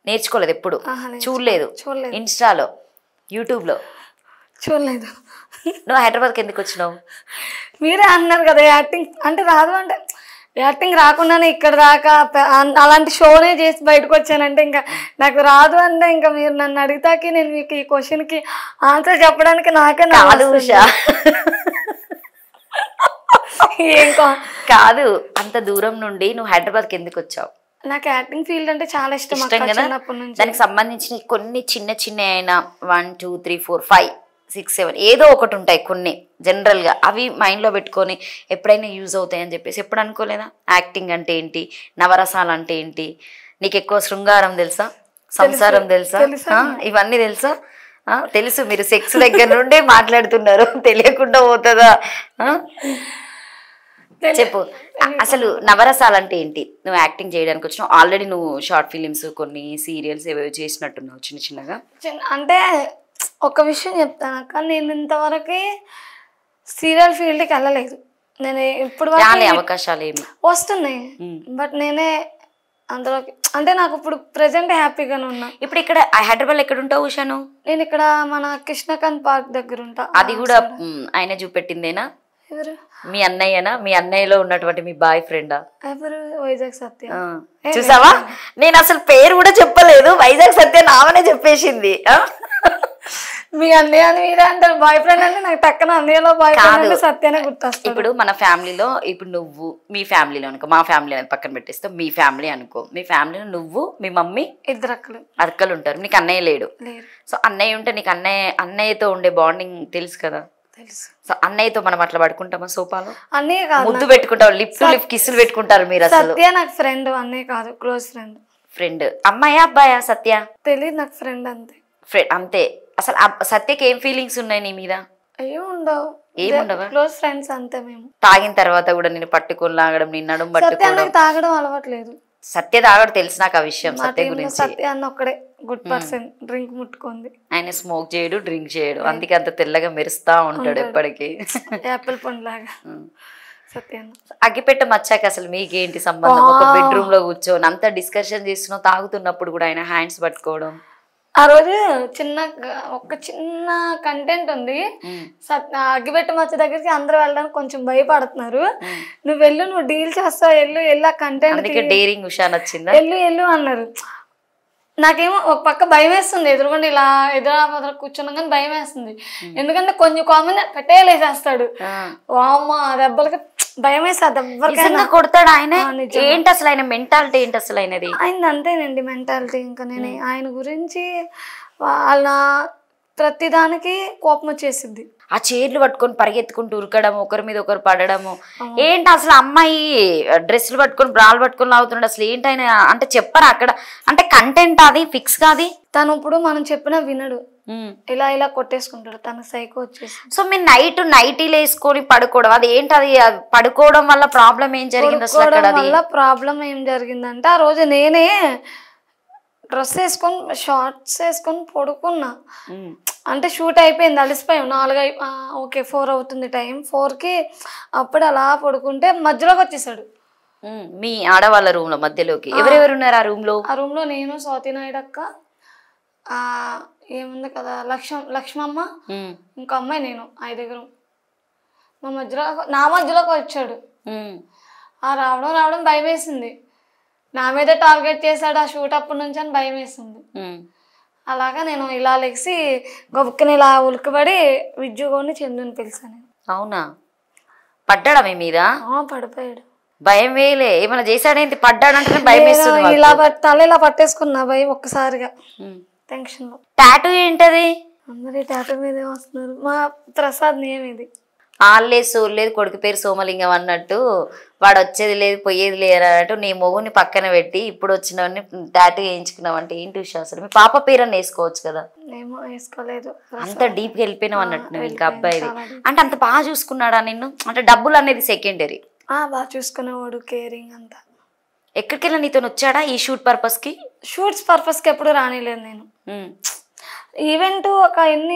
నేర్చుకోలేదు ఎప్పుడు? చూడలేదు? ఇన్స్టాలో, యూట్యూబ్లో చూడలేదు. నువ్వు హైదరాబాద్కి ఎందుకు వచ్చినావు? మీరే అన్నారు కదా యాక్టింగ్ అంటే రాదు అంటే. యాక్టింగ్ రాకుండానే ఇక్కడ దాకా అలాంటి షోనే చేసి బయటకు వచ్చానంటే ఇంకా నాకు రాదు అంటే ఇంకా మీరు నన్ను అడిగితాకి నేను మీకు ఈ క్వశ్చన్కి ఆన్సర్ చెప్పడానికి నాకే కాదు ఉషా. ఏం కాదు, అంత దూరం నుండి నువ్వు హైదరాబాద్కి ఎందుకు వచ్చావు? నాకు యాక్టింగ్ ఫీల్డ్ అంటే చాలా ఇష్టం కదా. దానికి సంబంధించిన కొన్ని చిన్న చిన్న అయినా 1 2 3 4 5 6 7 ఏదో ఒకటి ఉంటాయి కొన్ని జనరల్గా, అవి మైండ్లో పెట్టుకొని ఎప్పుడైనా యూజ్ అవుతాయని చెప్పేసి ఎప్పుడు అనుకోలేదా? యాక్టింగ్ అంటే ఏంటి, నవరసాలు అంటే ఏంటి, నీకు ఎక్కువ శృంగారం తెలుసా, సంసారం తెలుసా, ఇవన్నీ తెలుసా? తెలుసు, మీరు సెక్స్ దగ్గర నుండే మాట్లాడుతున్నారు, తెలియకుండా పోతుందా? చెప్పు అసలు నవరసాలు అంటే ఏంటి? నువ్వు యాక్టింగ్ చేయడానికి వచ్చినావు, ఆల్రెడీ నువ్వు షార్ట్ ఫిలిమ్స్ కొన్ని సీరియల్స్ ఏవో చేసినట్టున్నావు చిన్న చిన్నగా. అంటే ఒక విషయం చెప్తాను అక్క, నేను ఇంతవరకు సీరియల్ ఫీల్డ్కి వెళ్ళలేదు. నేను ఇప్పుడు అవకాశాలు ఏమి వస్తున్నాయి, బట్ నేనే అందులోకి అంటే నాకు ఇప్పుడు ప్రెసెంట్ హ్యాపీగానే ఉన్నా. ఇప్పుడు ఇక్కడ హైదరాబాద్ ఎక్కడ ఉంటావు ఉషాను? నేను ఇక్కడ మన కృష్ణకాంత్ పార్క్ దగ్గర ఉంటా. అది కూడా ఆయన చూపెట్టిందేనా? ఎవరు? మీ అన్నయ్యనా? మీ అన్నయ్యలో ఉన్నటువంటి మీ బాయ్ ఫ్రెండా? ఎవరు? వైజాగ్ సత్య. చూసావా, నేను అసలు పేరు కూడా చెప్పలేదు, వైజాగ్ సత్య నామనే చెప్పేసింది. మీ అన్నయ్య అని మీరే అంటారు, బాయ్ ఫ్రెండ్ అంటే నాకు టక్కన అన్నయ్యలో బాయ్ ఫ్రెండ్ సత్యనే గుర్తొస్తుంది. ఇప్పుడు మన ఫ్యామిలీలో ఇప్పుడు నువ్వు మీ ఫ్యామిలీలో అనుకో, మా ఫ్యామిలీ అనేది పక్కన పెట్టేస్తే మీ ఫ్యామిలీ అనుకో, మీ ఫ్యామిలీలో నువ్వు మీ మమ్మీ 2 అక్కలు ఉంటారు, నీకు అన్నయ్య లేడు. సో అన్నయ్య ఉంటే నీకు అన్నయ్యతో ఉండే బాండింగ్ తెలుసు కదా. తెలుసు. సో అన్నయ్యతో మనం అట్లా పడుకుంటామా సోఫాలో? అన్నయ్య కాదు, ముద్దు పెట్టుకుంటారు, లిప్ టు లిప్ కిస్సులు పెట్టుకుంటారు మీరు అసలు. సత్య నాకు ఫ్రెండ్, అన్నయ్య కాదు, క్లోజ్ ఫ్రెండ్. ఫ్రెండ్ అమ్మాయా అబ్బాయా సత్య? తెలియదు, నాకు ఫ్రెండ్ అంతే. ఫ్రెండ్ అంతే. అసలు సత్యకి ఏం ఫీలింగ్స్ ఉన్నాయి నీ మీద? అయ్యో ఉండవు, ఏముండవా? క్లోజ్ ఫ్రెండ్స్ అంతే మేము. తాగిన తర్వాత కూడా నేను పట్టుకొని లాగడం, నిన్ను నడుము సత్య పట్టుకోవడం. అన్నకి తాగడం అలవాట్లేదు. సత్య తాగడం తెలుసు నాకు ఆ విషయం మా సత్య టీంలో గురించి. సత్య అన్న ఒక్కడే గుడ్ పర్సన్, డ్రింక్ ముట్టుకుంది. ఆయన స్మోక్ చేయడు, డ్రింక్ చేయడు, అందుకే అంత తెల్లగా మెరుస్తా ఉంటాడు ఎప్పటికీ. యాపిల్ పండు లాగా సత్య అన్న. అగ్గిపెట్ట మచ్చాక అసలు మీకేంటి సంబంధం? ఒక బెడ్రూమ్ లో కూర్చొని అంత డిస్కషన్ చేస్తున్నావు, తాగుతున్నప్పుడు కూడా ఆయన హ్యాండ్స్ పట్టుకోవడం. ఆ రోజు ఒక చిన్న కంటెంట్ ఉంది. అగ్గిపెట్ట మచ్చ దగ్గరికి అందరూ వెళ్ళడానికి కొంచెం భయపడుతున్నారు. నువ్వు వెళ్ళు, నువ్వు డీల్ చేస్తావు, వెళ్ళు ఆ కంటెంట్ డేరింగ్ ఉషా నచ్చిందా? వెళ్ళు అన్నారు. నాకేమో ఒక పక్క భయం వేస్తుంది, ఎదురుకుండా ఇలా ఎదురు కూర్చున్నాం కానీ భయం వేస్తుంది. ఎందుకంటే కొంచెం కామన్ పెట్టేయాలేసేస్తాడు. వామ్మా దెబ్బలకి భయం వేస్తుంది ఎవరికైనా. కొడతాడు ఆయన. ఏంటి అసలు ఆయన మెంటాలిటీ ఏంటి అసలు ఆయనది? ఆయన అంతేనండి మెంటాలిటీ. ఇంకా నేను ఆయన గురించి వాళ్ళ ప్రతిదానికి కోపం వచ్చేసింది. ఆ చైర్లు పట్టుకొని పరిగెత్తుకుంటూ ఉరకడం, ఒకరి మీద ఒకరు పడడము. ఏంటి అసలు అమ్మాయి డ్రెస్సులు పట్టుకొని బ్రాలు పట్టుకొని లాగుతున్నాడు, అసలు ఏంటి ఆయన? అంటే చెప్పరా అక్కడ? అంటే కంటెంట్ అది ఫిక్స్ కాదు. తను ఇప్పుడు మనం చెప్పినా వినడు, ఇలా కొట్టేసుకుంటాడు. తన సైకో వచ్చేసి. సో మీరు నైటీలు వేసుకొని పడుకోవడం, అది ఏంటి? అది పడుకోవడం వల్ల ప్రాబ్లం ఏం జరిగింది అసలు అక్కడ? వల్ల ప్రాబ్లం ఏం జరిగిందంటే ఆ రోజు నేనే డ్రెస్ వేసుకొని షార్ట్స్ వేసుకొని పడుకున్నా. అంటే షూట్ అయిపోయింది, అలసిపోయాం. 4 అవుతుంది టైం. 4కి అప్పుడు అలా పడుకుంటే మధ్యలోకి వచ్చేసాడు. మీ ఆడవాళ్ళ రూమ్ లో మధ్యలోకి ఎవరెవరు ఉన్నారు ఆ రూమ్ లో? ఆ రూమ్ లో నేను, స్వాతి నాయుడు అక్క, ఏముంది కదా లక్ష్మమ్మ, ఇంకో అమ్మాయి, నేను 5 నా మధ్యలోకి వచ్చాడు. ఆ రావడం భయం వేసింది. నా మీద టార్గెట్ చేశాడు ఆ షూట్ అప్పటి నుంచి అని భయం వేసింది. అలాగా నేను ఇలా లెగిసి గొప్పని ఇలా ఉలికిపడి విద్యుగోని చందుని పిలిచాను. అవునా? పడ్డాడా మీ మీద? పడిపోయాడు. భయం వేయలే? ఏమైనా చేశాడేంటి? పడ్డాడంటే భయం వేస్తుంది. ఇలా తల ఇలా పట్టేసుకున్నా భయం ఒక్కసారిగా టెన్షన్ లో. టాటూ ఏంటది? అందరి టాటూ మీదే వస్తున్నారు. మా ప్రసాద్ నేమ్ ఇది. ఆల్లేదు సోర్లేదు, కొడుకు పేరు సోమలింగం అన్నట్టు, వాడు వచ్చేది లేదు పోయేది లేదు అన్నట్టు నీ మొగుని పక్కన పెట్టి ఇప్పుడు వచ్చినవన్నీ టాటూ వేయించుకున్నావు అంటే ఏంటి విషయం అసలు? మీ పాప పేరని వేసుకోవచ్చు కదా? ఏమో వేసుకోలేదు. అంత డీప్గా వెళ్ళిపోయినావు అన్నట్టు నువ్వు ఇంకా అబ్బాయిది. అంటే అంత బాగా చూసుకున్నాడా నిన్ను? అంటే డబ్బులు అనేది సెకండరీ. బాగా చూసుకునేవాడు, కేరింగ్ అంతా. ఎక్కడికి వెళ్ళా నీతో వచ్చాడా ఈ షూట్ పర్పస్ కి? షూట్స్ పర్పస్ కి ఎప్పుడు రానిలేదు నేను. ఈవెంట్ ఒక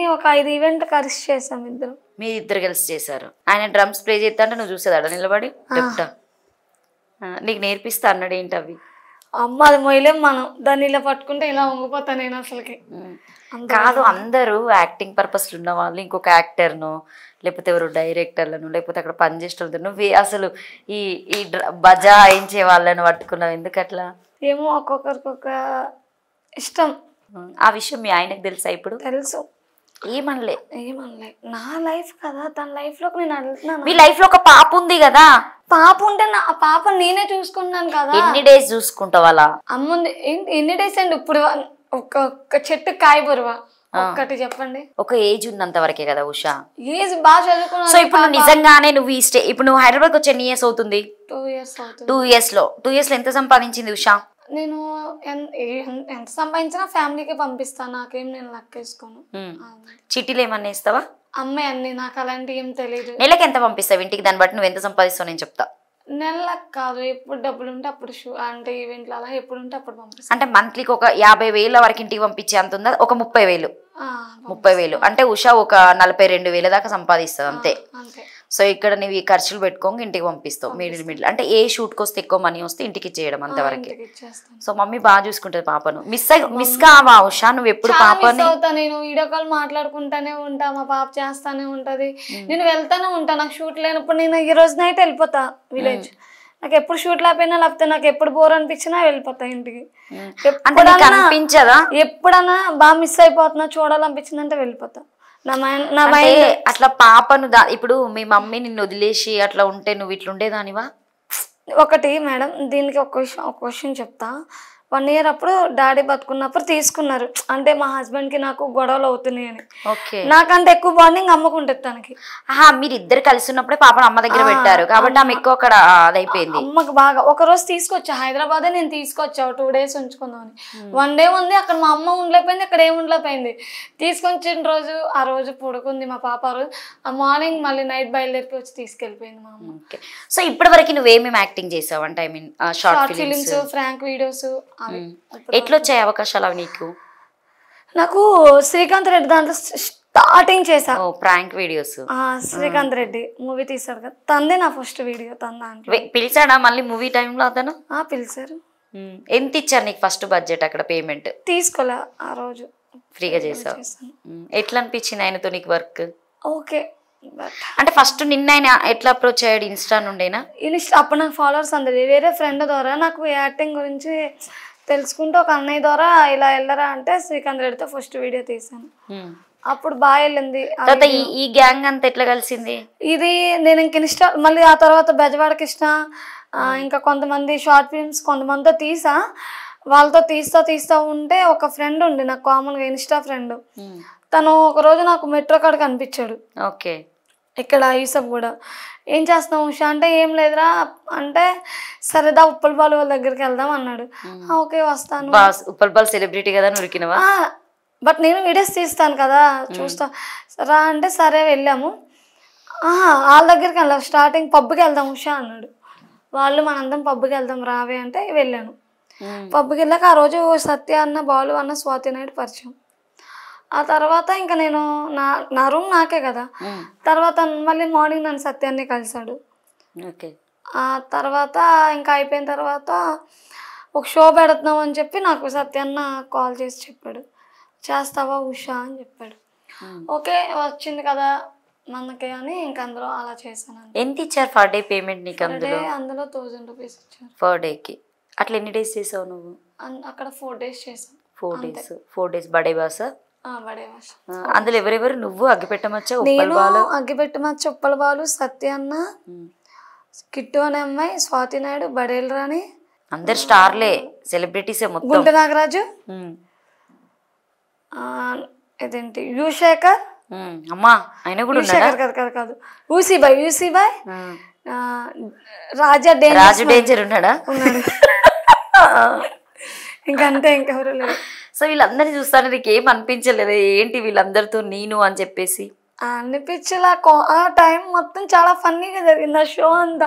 5 ఈవెంట్ కలిసి చేసాం ఇద్దరు. మీ ఇద్దరు కలిసి చేశారు. ఆయన డ్రమ్స్ ప్లే చేస్తా అంటే నువ్వు చూసేదాడా నిలబడి? చెప్తా నీకు నేర్పిస్తా అన్నాడు. ఏంటి అవి? అమ్మ అది మొయ్యలేం మనం, దాన్ని ఇలా పట్టుకుంటే ఇలా వంగిపోతా నేను అసలుకి. కాదు, అందరూ యాక్టింగ్ పర్పస్లు ఉన్న వాళ్ళు ఇంకొక యాక్టర్ను లేకపోతే ఎవరు డైరెక్టర్లను లేకపోతే అక్కడ పనిచేసేవాళ్ళు, నువ్వు అసలు ఈ బజా వేయించే వాళ్ళని పట్టుకున్నావు ఎందుకు అట్లా? ఏమో ఒక్కొక్కరికి ఒక ఇష్టం. ఆ విషయం మీ ఆయనకు తెలుసా? ఇప్పుడు తెలుసు. ఏమనలే? నా లైఫ్ కదా, తన లైఫ్ లోకి నేను వెళ్తున్నాను. మీ లైఫ్ లో ఒక పాప ఉంది కదా? పాప ఉంటే ఆ పాప నేనే చూసుకున్నాను కదా. ఎన్ని డేస్ చూసుకుంటావు అలా? అమ్ముంది ఎన్ని డేస్ అండి? ఇప్పుడు ఒక చెట్టు కాయ బరువా ఒక్కటి చెప్పండి. ఒక ఏజ్ ఉన్నంత వరకే కదా ఉషా. ఏజ్ బాగా చదువుకున్నాను. సో ఇప్పుడు నిజంగానే నువ్వు ఇప్పుడు నువ్వు హైదరాబాద్కి వచ్చి ఎన్ని ఇయర్స్ అవుతుంది? 2 years అవుతుంది. 2 years లో ఎంత సంపాదించింది ఉషా? నేను ఎంత సంపాదించినా ఫ్యామిలీకి పంపిస్తాను, నాకేం నేను లెక్కేసుకోను. చిట్టీలు ఏమన్నా ఇస్తావా? అమ్మాయి అన్ని నాకు అలాంటి ఏం తెలియదు. నెలకి ఎంత పంపిస్తావు ఇంటికి? దాన్ని బట్టి నువ్వు ఎంత సంపాదిస్తావు నేను చెప్తా. నెలకు కాదు, ఎప్పుడు డబ్బులు ఉంటే అప్పుడు అంటే ఈవెంట్లు అలా ఎప్పుడు ఉంటే అప్పుడు పంపిస్తాను. అంటే మంత్లీకి ఒక 50,000 వరకు ఇంటికి పంపించే అంత ఉందా? ఒక 30,000 అంటే ఉషా ఒక 42,000 దాకా సంపాదిస్తుంది అంతే. సో ఇక్కడ నువ్వు ఈ ఖర్చులు పెట్టుకోండి ఇంటికి పంపిస్తావు మిడిల్. అంటే ఏ షూట్కి వస్తే ఎక్కువ మనీ వస్తే ఇంటికి ఇచ్చేయడం అంతవరకే. సో మమ్మీ బాగా చూసుకుంటుంది పాపను. మిస్ కావా ఉషా నువ్వు ఎప్పుడు పాపని? నేను వీడియో కాల్ మాట్లాడుకుంటానే ఉంటా, మా పాప చేస్తానే ఉంటది, నేను వెళ్తానే ఉంటా. నాకు షూట్ లేనప్పుడు నేను ఈ రోజు నైట్ వెళ్ళిపోతా విలేజ్. నాకు ఎప్పుడు షూట్ లేకపోతే నాకు ఎప్పుడు బోర్ అనిపించినా వెళ్ళిపోతా ఇంటికి. ఎప్పుడన్నా బాగా మిస్ అయిపోతున్నా చూడాలనిపించిందంటే వెళ్ళిపోతా. అట్లా పాపను ఇప్పుడు మీ మమ్మీ నిన్ను వదిలేసి అట్లా ఉంటే నువ్వు ఇట్లా ఉండేదానివా? ఒకటి మేడం, దీనికి ఒక క్వశ్చన్ చెప్తా. 1 year అప్పుడు డాడీ బతుకున్నప్పుడు తీసుకున్నారు. అంటే మా హస్బెండ్కి నాకు గొడవలు అవుతున్నాయి అని. ఓకే. నాకంటే ఎక్కువ బాండింగ్ అమ్మకు ఉంటుంది తనకి. మీరు ఇద్దరు కలిసి ఉన్నప్పుడే పాపను అమ్మ దగ్గర పెట్టారు కాబట్టి ఆమె ఎక్కువ అక్కడ అదైపోయింది. అమ్మకి బాగా ఒకరోజు తీసుకొచ్చా, హైదరాబాదే నేను తీసుకొచ్చా 2 days ఉంచుకుందామని. 1 day ఉంది అక్కడ, మా అమ్మ ఉండలేకపోయింది, అక్కడ ఏమి ఉండలేకపోయింది. తీసుకొచ్చిన రోజు ఆ రోజు పడుకుంది మా పాప. ఆ రోజు మార్నింగ్ మళ్ళీ నైట్ బయలుదేరి వచ్చి తీసుకెళ్ళిపోయింది మా అమ్మ. సో ఇప్పటి వరకు నువ్వేమేమి యాక్టింగ్ చేసావు అంటే I mean short films, Frank videos. ఎట్లా వచ్చాయి అవకాశాలు అవి నీకు? నాకు శ్రీకాంత్ రెడ్డి దాంట్లో స్టార్టింగ్ చేసా. Prank videos. Srikanth Reddy movie తీసాడు కదా, తందే నా ఫస్ట్ వీడియో. తన దాంట్లో పిలిచాడా మళ్ళీ మూవీ టైంలో అతను? పిలిచారు. ఎంత ఇచ్చారు నీకు ఫస్ట్ బడ్జెట్ అక్కడ? పేమెంట్ తీసుకోలే, ఆ రోజు ఫ్రీగా చేసావు. ఎట్లా అనిపించింది ఆయనతో నీకు వర్క్? ఓకే. అంటే ఫస్ట్ నిన్న ఆయన ఎట్లా అప్రోచ్ అయ్యాడు? ఇన్స్టా నుండేనా? అప్పుడు నాకు ఫాలోవర్స్ అందరు వేరే ఫ్రెండ్ ద్వారా నాకు యాక్టింగ్ గురించి తెలుసుకుంటే ఒక అన్నయ్య ద్వారా ఇలా వెళ్ళరా అంటే శ్రీకాంత్ రెడ్డితో ఫస్ట్ వీడియో తీసాను. అప్పుడు బాగా వెళ్ళింది. ఈ గ్యాంగ్ అంతా ఎట్లా కలిసింది? ఇది నేను ఇంక ఇన్స్టా, మళ్ళీ ఆ తర్వాత బెజవాడ కృష్ణ, ఇంకా కొంతమంది షార్ట్ ఫిల్మ్స్ కొంతమందితో తీసా. వాళ్ళతో తీస్తా ఉంటే ఒక ఫ్రెండ్ ఉండి నాకు కామన్గా ఇన్స్టా ఫ్రెండ్, తను ఒకరోజు నాకు మెట్రో కాడ కనిపించాడు. ఓకే. ఇక్కడ యూసఫ్ కూడా. ఏం చేస్తున్నావు ఉషా అంటే, ఏం లేదురా అంటే, సరేదా ఉప్పల్ బాలు వాళ్ళ దగ్గరికి వెళ్దాం అన్నాడు. ఓకే వస్తాను. ఉప్పల్ బాల్ సెలబ్రిటీ కదా, నురికినవా? బట్ నేను వీడియోస్ తీస్తాను కదా, చూస్తా రా అంటే సరే వెళ్ళాము. వాళ్ళ దగ్గరికి వెళ్ళాం. స్టార్టింగ్ పబ్కి వెళ్దాం ఉషా అన్నాడు. వాళ్ళు మనందరం పబ్కి వెళ్దాం రావే అంటే వెళ్ళాను. పబ్కి వెళ్ళాక ఆ రోజు సత్య అన్న, బాలు అన్న, స్వాతి నాయుడు పరిచయం. ఆ తర్వాత ఇంకా నేను నా రూమ్ నాకే కదా. తర్వాత మళ్ళీ మార్నింగ్ నన్ను సత్యాన్ని కలిశాడు. ఆ తర్వాత ఇంకా అయిపోయిన తర్వాత ఒక షో పెడుతున్నాం అని చెప్పి నాకు సత్యాన్న కాల్ చేసి చెప్పాడు, చేస్తావా ఉషా అని చెప్పాడు. ఓకే వచ్చింది కదా మనకి అని ఇంకా అందులో అలా చేశాను. ఎంత ఇచ్చారు ఫర్ డే పేమెంట్ నీకు? అందులో 1000 రూపీస్ ఇచ్చారు ఫర్ డేకి. అట్లా ఎన్ని డేస్ చేసావు నువ్వు అక్కడ? 4 days చేసాను. 4 days బడే బాసా? బడే బాస. అందులో ఎవరెవరు? నువ్వు, అగ్గిపెట్టమచ్చ, అగ్గిపెట్టమచ్చ, ఉప్పల బాలు, సత్య అన్న, కిట్టు అనే అమ్మాయి, స్వాతి నాయుడు, బడేల్ రాణి, అందరు స్టార్లే, సెలబ్రిటీసే మొత్తం. గుంట నాగరాజు, ఇదేంటి యుశేఖర్, అమ్మా ఆయన కూడా కాదు యూసీబాయ్, రాజు డేంజర్ ఉన్నాడా? ఇంకంతే, ఇంకెవరు లేరు. సో వీళ్ళందరినీ చూస్తాను నీకు ఏం అనిపించలేదు ఏంటి వీళ్ళందరితో నేను అని చెప్పేసి? అనిపించేలా ఆ టైం మొత్తం చాలా ఫన్నీగా జరిగింది ఆ షో అంతా.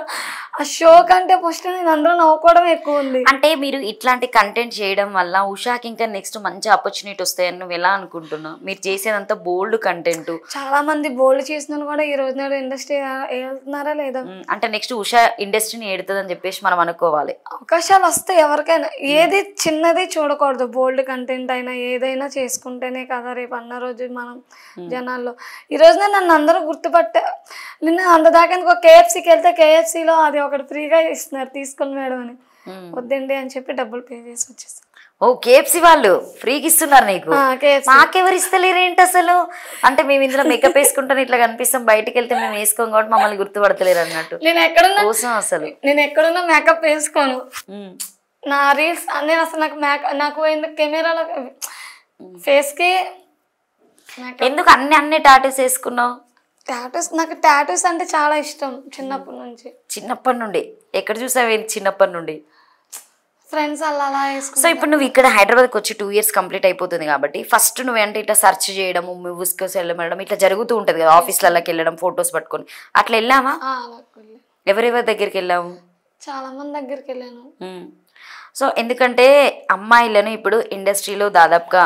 ఆ షో కంటే ఫస్ట్ నేను అందరూ నవ్వుకోవడం ఎక్కువ ఉంది. అంటే మీరు ఇట్లాంటి కంటెంట్ చేయడం వల్ల ఉషాకి ఇంకా నెక్స్ట్ మంచి ఆపర్చునిటీ వస్తాయని నువ్వు ఎలా అనుకుంటున్నావు? మీరు చేసేదంతా బోల్డ్ కంటెంట్. చాలా మంది బోల్డ్ చేసిన కూడా ఈ రోజు నాడు ఇండస్ట్రీ వెళ్తున్నారా లేదా అంటే నెక్స్ట్ ఉషా ఇండస్ట్రీని ఏడుతుందని చెప్పేసి మనం అనుకోవాలి. అవకాశాలు వస్తాయి ఎవరికైనా. ఏది చిన్నది చూడకూడదు. బోల్డ్ కంటెంట్ అయినా ఏదైనా చేసుకుంటేనే కదా రేపు అన్న రోజు మనం జనాల్లో. రోజున నన్ను అందరూ గుర్తుపట్టే. నిన్న అంతదాకా KFCకి వెళ్తే KFCలో అది ఒకటి ఫ్రీగా ఇస్తున్నారు, తీసుకుని మేడం అని. వద్దండి అని చెప్పి డబ్బులు పే చేసి వచ్చేసాను. ఓ KFC వాళ్ళు ఫ్రీకి ఇస్తున్నారు నీకు? మాకెవరు ఇస్తలేరు ఏంటి అసలు? అంటే మేము ఇందులో మేకప్ వేసుకుంటాను ఇట్లా కనిపిస్తాం, బయటకు వెళ్తే మేము వేసుకోం కాబట్టి మమ్మల్ని గుర్తుపడతలేరు అన్నట్టు. నేను ఎక్కడున్నా మేకప్ వేసుకోను. నా రీల్స్ నేను అసలు నాకు ఎందుకు కెమెరాలో ఫేస్కి ఎందుకు అన్ని టాటూస్ వేసుకున్నావు? నాకు టాటూస్ అంటే చాలా ఇష్టం చిన్నప్పటి నుంచి. చిన్నప్పటి నుండి ఎక్కడ చూసావు? చిన్నప్పటి నుండి ఫ్రెండ్స్ అలా వేసుకున్నా. సో ఇప్పుడు నువ్వు ఇక్కడ హైదరాబాద్కి వచ్చి 2 years కంప్లీట్ అయిపోతుంది కాబట్టి ఫస్ట్ నువ్వేంటే ఇట్లా సెర్చ్ చేయడం, మూవీస్ కోసం వెళ్ళడం ఇట్లా జరుగుతూ ఉంటుంది కదా, ఆఫీస్లకి వెళ్ళడం ఫొటోస్ పట్టుకొని అట్లా వెళ్ళావా? ఎవరెవరి దగ్గరికి వెళ్ళావు? చాలా మంది దగ్గరికి వెళ్ళాను. సో ఎందుకంటే అమ్మాయిలను ఇప్పుడు ఇండస్ట్రీలో దాదాపుగా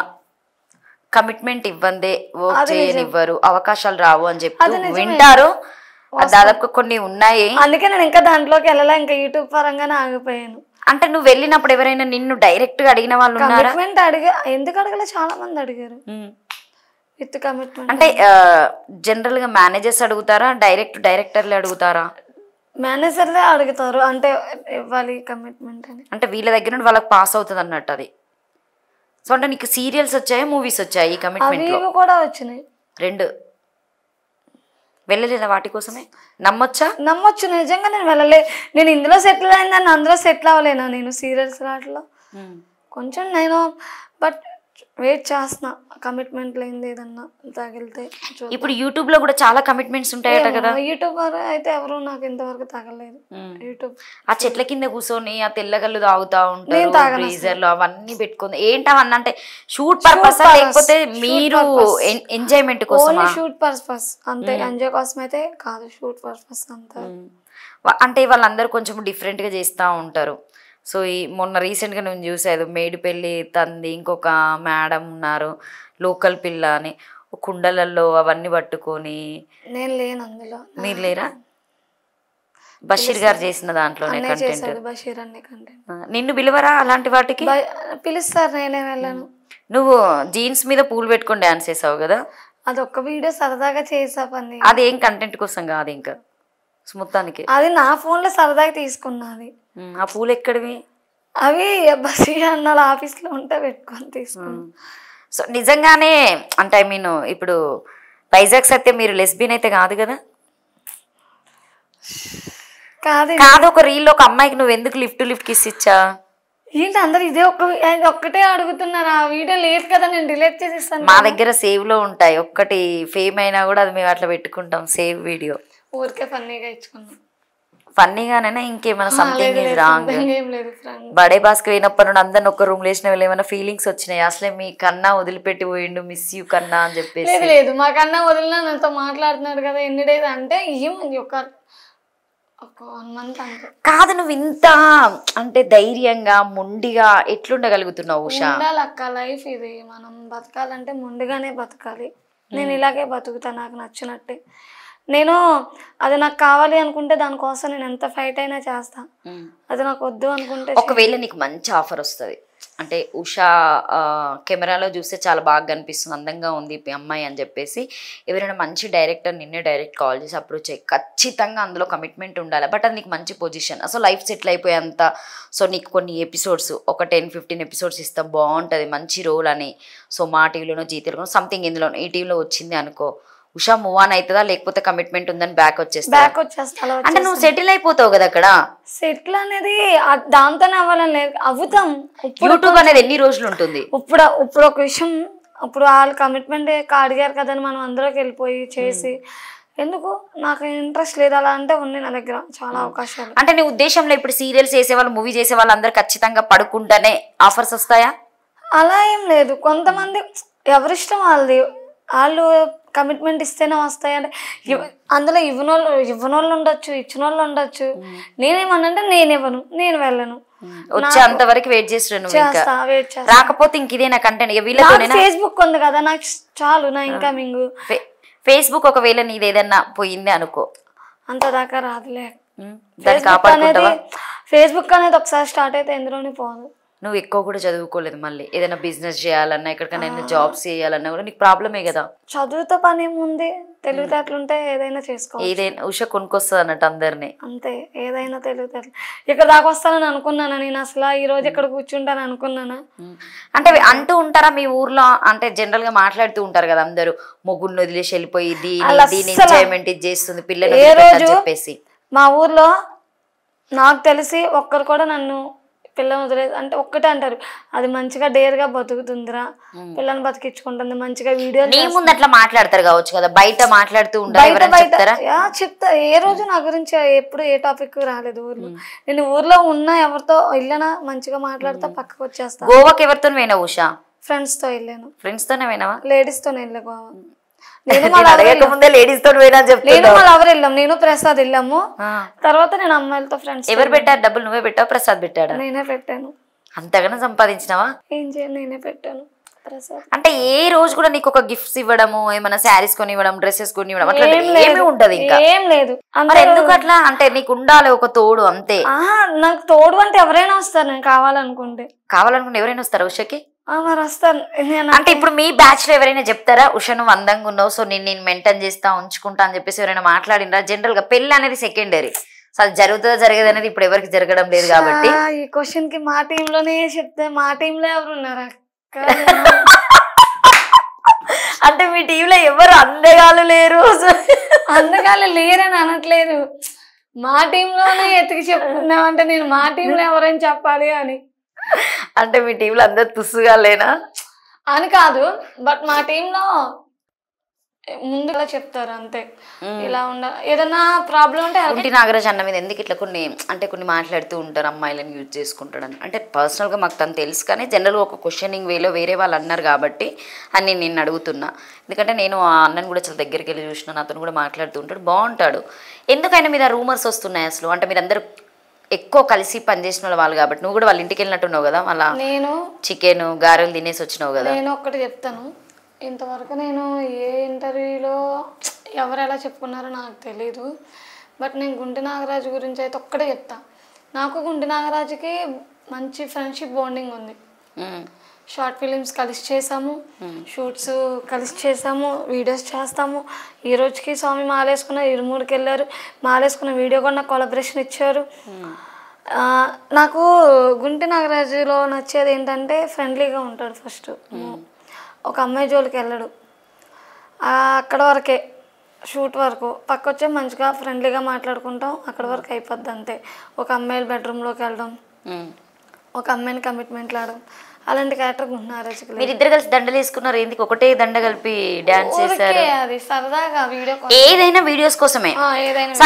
కమిట్మెంట్ ఇవ్వందే వర్క్ చేయనివ్వరు, అవకాశాలు రావు అని చెప్పి వింటారు. దాదాపుగా కొన్ని ఉన్నాయి. అందుకే నేను ఇంకా దాంట్లోకి వెళ్ళాలా, ఇంకా యూట్యూబ్ పరంగానే ఆగిపోయాను. అంటే నువ్వు వెళ్ళినప్పుడు ఎవరైనా నిన్ను డైరెక్ట్ గా అడిగిన వాళ్ళు ఉన్నారా? ఎందుకు అడగలే, చాలా మంది అడిగారు విత్ కమిట్మెంట్. అంటే జనరల్ గా మేనేజర్స్ అడుగుతారా, డైరెక్టర్లు అడుగుతారా? మేనేజర్లే అడుగుతారు, అంటే ఇవ్వాలి కమిట్మెంట్ అని. అంటే వీళ్ళ దగ్గర నుండి వాళ్ళకి పాస్ అవుతుంది అన్నట్టు అది. సో అంటే నీకు సీరియల్స్ వచ్చాయా, మూవీస్ వచ్చాయి? కమిట్మెంట్ కూడా వచ్చినాయి 2. వెళ్ళలేదా వాటి కోసమే? నమ్మొచ్చు నిజంగా నేను వెళ్ళలే. నేను ఇందులో సెటిల్ అయిందని అందులో సెటిల్ అవ్వలేనా? నేను సీరియల్స్ వాటిలో కొంచెం నేను బట్ వెయిట్ చేస్తున్నా, కమిట్మెంట్ లేనిది ఏదన్నా తగిలితే. ఇప్పుడు యూట్యూబ్ లో కూడా చాలా కమిట్మెంట్స్ ఉంటాయట కదా. యూట్యూబర్ అయితే ఎవరు నాకు ఇంతవరకు తగలేదు. యూట్యూబ్ ఆ చెట్ల కింద కూర్చొని ఆ తెల్లగల్లు తాగుతా ఉంటారు, ఫ్రీజర్ లో అవన్నీ పెట్టుకుంది ఏంటి అవన్నీ, అంటే షూట్ పర్పస్ లేకపోతే మీరు ఎంజాయ్మెంట్ కోసం? షూట్ పర్పస్ అంతే, ఎంజాయ్ కోసం అయితే కాదు, షూట్ పర్పస్ అంతా. అంటే వాళ్ళందరూ కొంచెం డిఫరెంట్ గా చేస్తూ ఉంటారు. సో ఈ మొన్న రీసెంట్గా నేను చూసేది మేడిపల్లి తంది ఇంకొక మేడం ఉన్నారు, లోకల్ పిల్ల అని, కుండలలో అవన్నీ పట్టుకొని. నేను లేను అందులో. మీరు లేరా? బషీర్ గారు చేసిన దాంట్లోనే కంటెంట్. బషీర్ అనే కంటెంట్. నిన్ను పిలవరా అలాంటి వాటికి? పిలుస్తారు, నేనే వెళ్ళాను. నువ్వు జీన్స్ మీద పూలు పెట్టుకొని డాన్స్ చేసావు కదా, అదొక్క వీడియో సరదాగా చేసా పని. అది ఏం కంటెంట్ కోసం కాదు, ఇంకా స్మూత్తానికి. అది నా ఫోన్ లో సరదాగా తీసుకున్నది. ఆ పూలు ఎక్కడివి? అవి బషీర్ అన్న ఆఫీస్ లో ఉంటే పెట్టుకొని తీసుకున్నాను. సో నిజంగానే అంటే ఐ మీన్ ఇప్పుడు వైజాగ్ సత్యం మీరు లెస్బియన్ అయితే కాదు కదా? కాదు. ఒక రీల్ ఒక అమ్మాయికి నువ్వు ఎందుకు లిఫ్ట్ కిస్ ఇచ్చా? ఏంటి అందరు ఇదే ఒక్కటే అడుగుతున్నారు? ఆ వీడియో లేదు కదా, నేను డిలీట్ చేసేస్తాను. మా దగ్గర సేవ్ లో ఉంటాయి, ఒక్కటి ఫేమ్ అయినా కూడా అది మేము అట్లా పెట్టుకుంటాం సేవ్ వీడియో. ఊరికే ఫన్నీగా ఇచ్చుకున్నాం. ఫన్నీగానైనా ఇంకేమైనా సంథింగ్ ఇస్ రాంగ్? లేదు. బడే బాస్కి పోయినప్పటి నుండి అందరిని ఒక్క రూమ్ లేచిన వాళ్ళు ఏమైనా ఫీలింగ్స్ వచ్చినాయి? అసలే మీ కన్నా వదిలిపెట్టి పోయిండు, మిస్ యూ కన్నా అని చెప్పేసి. లేదు మా కన్నా వదిలినా నాతో మాట్లాడుతున్నాడు కదా ఎన్ని డేస్ అంటే ఏముంది, ఒక 1 month అంతే. కాదు, నువ్వు ఇంత అంటే ధైర్యంగా మొండిగా ఎట్లుండగలుగుతున్నావు ఉషా? ఉండాలక్క, లైఫ్ ఇది, మనం బతకాలంటే మొండిగానే బతకాలి. నేను ఇలాగే బతుకుతా, నాకు నచ్చినట్టే. నేను అది నాకు కావాలి అనుకుంటే దానికోసం నేను ఎంత ఫైట్ అయినా చేస్తా. అది నాకు వద్దు అనుకుంటే. ఒకవేళ నీకు మంచి ఆఫర్ వస్తుంది, అంటే ఉషా కెమెరాలో చూస్తే చాలా బాగా కనిపిస్తుంది, అందంగా ఉంది ఈ అమ్మాయి అని చెప్పేసి ఎవరైనా మంచి డైరెక్టర్ నిన్నే డైరెక్ట్ కాల్ చేసి అప్రోచ్ అయ్యి, ఖచ్చితంగా అందులో కమిట్మెంట్ ఉండాలి. బట్ అది నీకు మంచి పొజిషన్, అసలు లైఫ్ సెటిల్ అయిపోయేంత. సో నీకు కొన్ని ఎపిసోడ్స్ ఒక 10-15 ఎపిసోడ్స్ ఇస్తాం, బాగుంటుంది, మంచి రోల్ అని. సో మా టీవీలోనో జీటీలోనో సంథింగ్ ఇందులో ఈ టీవీలో వచ్చింది అనుకో, ఉషా మూవ్ ఆన్ అవుతుందా లేకపోతే కమిట్మెంట్ ఉందని బ్యాక్ వచ్చేస్తా? అంటే నువ్వు సెటిల్ అయిపోతావు కదా అక్కడ. సెటిల్ అనేది దాంతోనే అవ్వాలని లేదు, అవుతాం. యూట్యూబ్ అనేది ఎన్ని రోజులు ఉంటుంది? ఇప్పుడు ఒక విషయం, ఇప్పుడు వాళ్ళు కమిట్మెంట్ అడిగారు కదని మనం అందులోకి వెళ్ళిపోయి చేసి ఎందుకు, నాకు ఇంట్రెస్ట్ లేదు అలా అంటే ఉంది నా దగ్గర చాలా అవకాశాలు. అంటే నీ ఉద్దేశంలో ఇప్పుడు సీరియల్స్ చేసేవాళ్ళు, మూవీ చేసే వాళ్ళు అందరు ఖచ్చితంగా పడుకుంటానే ఆఫర్స్ వస్తాయా? అలా ఏం లేదు, కొంతమంది ఎవరిష్టం వాళ్ళది, వాళ్ళు కమిట్మెంట్ ఇస్తేనే వస్తాయంటే. అందులో ఇవ్వనోళ్ళు ఉండొచ్చు, ఇచ్చిన వాళ్ళు ఉండొచ్చు. నేనేమన్నంటే నేను వెళ్ళను, వచ్చేంత వరకు వెయిట్ చేస్తా. రాకపోతే ఇంక ఇదే నా కంటెంట్. ఫేస్బుక్ ఉంది కదా నాకు చాలు, నా ఇన్కమింగ్. ఫేస్బుక్ ఒకవేళ నీది ఏదన్నా పోయింది అనుకో, అంత దాకా రాదులే. ఫేస్బుక్ అనేది ఒకసారి స్టార్ట్ అయితే ఎందులోని పోదు. నువ్వు ఎక్కువ కూడా చదువుకోలేదు, మళ్ళీ ఏదైనా బిజినెస్ చేయాలన్నా ఎక్కడికైనా జాబ్స్ చేయాలన్నా కూడా నీకు ప్రాబ్లమే కదా. చదువుతో పని ఏముంది, తెలివితేటలుంటే ఏదైనా చేసుకో. ఏదైనా ఉష కొనుక్కొస్తుంది అన్నట్టు అందరినీ. అంతే, ఏదైనా తెలివితేటలు. ఇక్కడ దాకా వస్తానని అనుకున్నానా నేను? అసలు ఈ రోజు ఇక్కడ కూర్చుంటాను అనుకున్నానా? అంటే అంటూ ఉంటారా మీ ఊర్లో, అంటే జనరల్ గా మాట్లాడుతూ ఉంటారు కదా అందరూ, మొగుడిని వదిలేసి వెళ్ళిపోయి దీని ఎంజాయ్మెంట్ ఇది చేస్తుంది పిల్లలు చెప్పేసి. మా ఊర్లో నాకు తెలిసి ఒక్కరు కూడా నన్ను పిల్లని వదిలేదు అంటే ఒక్కటే అంటారు, అది మంచిగా డేర్గా బతుకుతుందిరా, పిల్లని బతికించుకుంటుంది, మంచిగా వీడియోలు. నీ ముందు అట్లా మాట్లాడతారు కావచ్చు కదా, బయట మాట్లాడుతూ ఉంటారు. చెప్తా, ఏ రోజు నా గురించి ఎప్పుడు ఏ టాపిక్ రాలేదు ఊర్లో. నేను ఊర్లో ఉన్నా ఎవరితో వెళ్ళినా మంచిగా మాట్లాడితే పక్కకు వచ్చేస్తా. గోవాకి ఎవరితో పోయినావు ఉషా? ఫ్రెండ్స్ తో వెళ్ళాను. ఫ్రెండ్స్ తోనే పోయినావా? లేడీస్ తోనే వెళ్ళా గోవా. నేను ప్రసాద్ వెళ్ళాము, తర్వాత నేను అమ్మాయిలతో ఫ్రెండ్స్. ఎవరు పెట్టారు డబ్బులు? నువ్వే పెట్టావు, ప్రసాద్ పెట్టాడు? నేనే పెట్టాను. అంతగానో సంపాదించినావా? ఏం చేయాలి, నేనే పెట్టాను. ప్రసాద్ అంటే ఏ రోజు కూడా నీకు ఒక గిఫ్ట్స్ ఇవ్వడము, ఏమైనా శారీస్ కొని ఇవ్వడం, డ్రెస్సెస్ కొని ఇవ్వడం అట్లా ఏమీ ఉంటది? ఇంకా ఏం లేదు. ఎందుకు అట్లా? అంటే నీకు ఉండాలి ఒక తోడు అంతే. నాకు తోడు అంటే ఎవరైనా వస్తారు, నేను కావాలనుకుంటే ఎవరైనా వస్తారా ఉషకి? మరి వస్తాను. అంటే ఇప్పుడు మీ బ్యాచ్ లో ఎవరైనా చెప్తారా ఉష నువ్వు అందంగా ఉన్నావు, సో నేను మెయింటైన్ చేస్తా ఉంచుకుంటా అని చెప్పేసి ఎవరైనా మాట్లాడినరా? జనరల్ గా పెళ్లి అనేది సెకండరీ, సో అది జరుగుతుందా జరగదు అనేది ఇప్పుడు ఎవరికి జరగడం లేదు కాబట్టి. ఈ క్వశ్చన్ కి మా టీమ్ లోనే చెప్తే, మా టీమ్ లో ఎవరు ఉన్నారా? అంటే మీ టీంలో ఎవరు అందగాలు లేరు? అందగాలు లేరని అనట్లేదు, మా టీంలోనే ఎతికి చెప్తున్నావు అంటే నేను మా టీంలో ఎవరైనా చెప్పాలి అని. అంటే మీ టీంలో అందరు తుస్సుగా లేనా? అని కాదు, బట్ మా టీంలో ముందుగా చెప్తారు అంతే, ఇలా ఏదైనా ప్రాబ్లం ఉంటే గుంటి నాగరాజ్ అన్న మీద ఎందుకు ఇట్లా కొన్ని మాట్లాడుతూ ఉంటారు, అమ్మాయిలను యూజ్ చేసుకుంటాడని. అంటే పర్సనల్గా మాకు తను తెలుసు, కానీ జనరల్గా ఒక క్వశ్చనింగ్ వేలో వేరే వాళ్ళు అన్నారు కాబట్టి అని నేను అడుగుతున్నా. ఎందుకంటే నేను ఆ అన్నని కూడా చాలా దగ్గరికి వెళ్ళి చూసినాను, అతను కూడా మాట్లాడుతూ ఉంటాడు, బాగుంటాడు. ఎందుకైనా మీద రూమర్స్ వస్తున్నాయి అసలు? అంటే మీరు అందరూ ఎక్కువ కలిసి పనిచేసిన వాళ్ళు కాబట్టి, నువ్వు కూడా వాళ్ళ ఇంటికి వెళ్ళినట్టున్నావు కదా, మళ్ళీ నేను చికెన్ గారెలు తినేసి వచ్చినావు కదా. నేను ఒక్కటి చెప్తాను, ఇంతవరకు నేను ఏ ఇంటర్వ్యూలో ఎవరు ఎలా చెప్పుకున్నారో నాకు తెలీదు, బట్ నేను గుంటి నాగరాజు గురించి అయితే ఒక్కటే చెప్తా. నాకు గుంటి నాగరాజుకి మంచి ఫ్రెండ్షిప్ బాండింగ్ ఉంది. షార్ట్ ఫిలిమ్స్ కలిసి చేసాము, షూట్స్ కలిసి చేసాము, వీడియోస్ చేస్తాము. ఈ రోజుకి స్వామి మాలేసుకున్న ఇరుమూడికి వెళ్ళారు, మాలేసుకున్న వీడియో కూడా నాకు కొలాబరేషన్ ఇచ్చారు. నాకు గుంటి నాగరాజులో నచ్చేది ఏంటంటే ఫ్రెండ్లీగా ఉంటాడు. ఫస్ట్ ఒక అమ్మాయి జోలికి వెళ్ళడు, అక్కడ వరకే షూట్ వరకు, పక్క వచ్చే మంచిగా ఫ్రెండ్లీగా మాట్లాడుకుంటాం, అక్కడ వరకు అయిపోద్ది అంతే. ఒక అమ్మాయిల బెడ్రూమ్లోకి వెళ్ళడం, ఒక అమ్మాయిని కమిట్మెంట్లు ఆడడం, అలాంటి క్యారెక్టర్ గుంటి నాగరాజుకి. మీరు ఇద్దరు కలిసి దండలు వేసుకున్నారు, ఎందుకు ఒకటే దండ కలిపి డాన్స్ చేశారు? అది సరదాగా వీడియో, ఏదైనా వీడియోస్ కోసమే.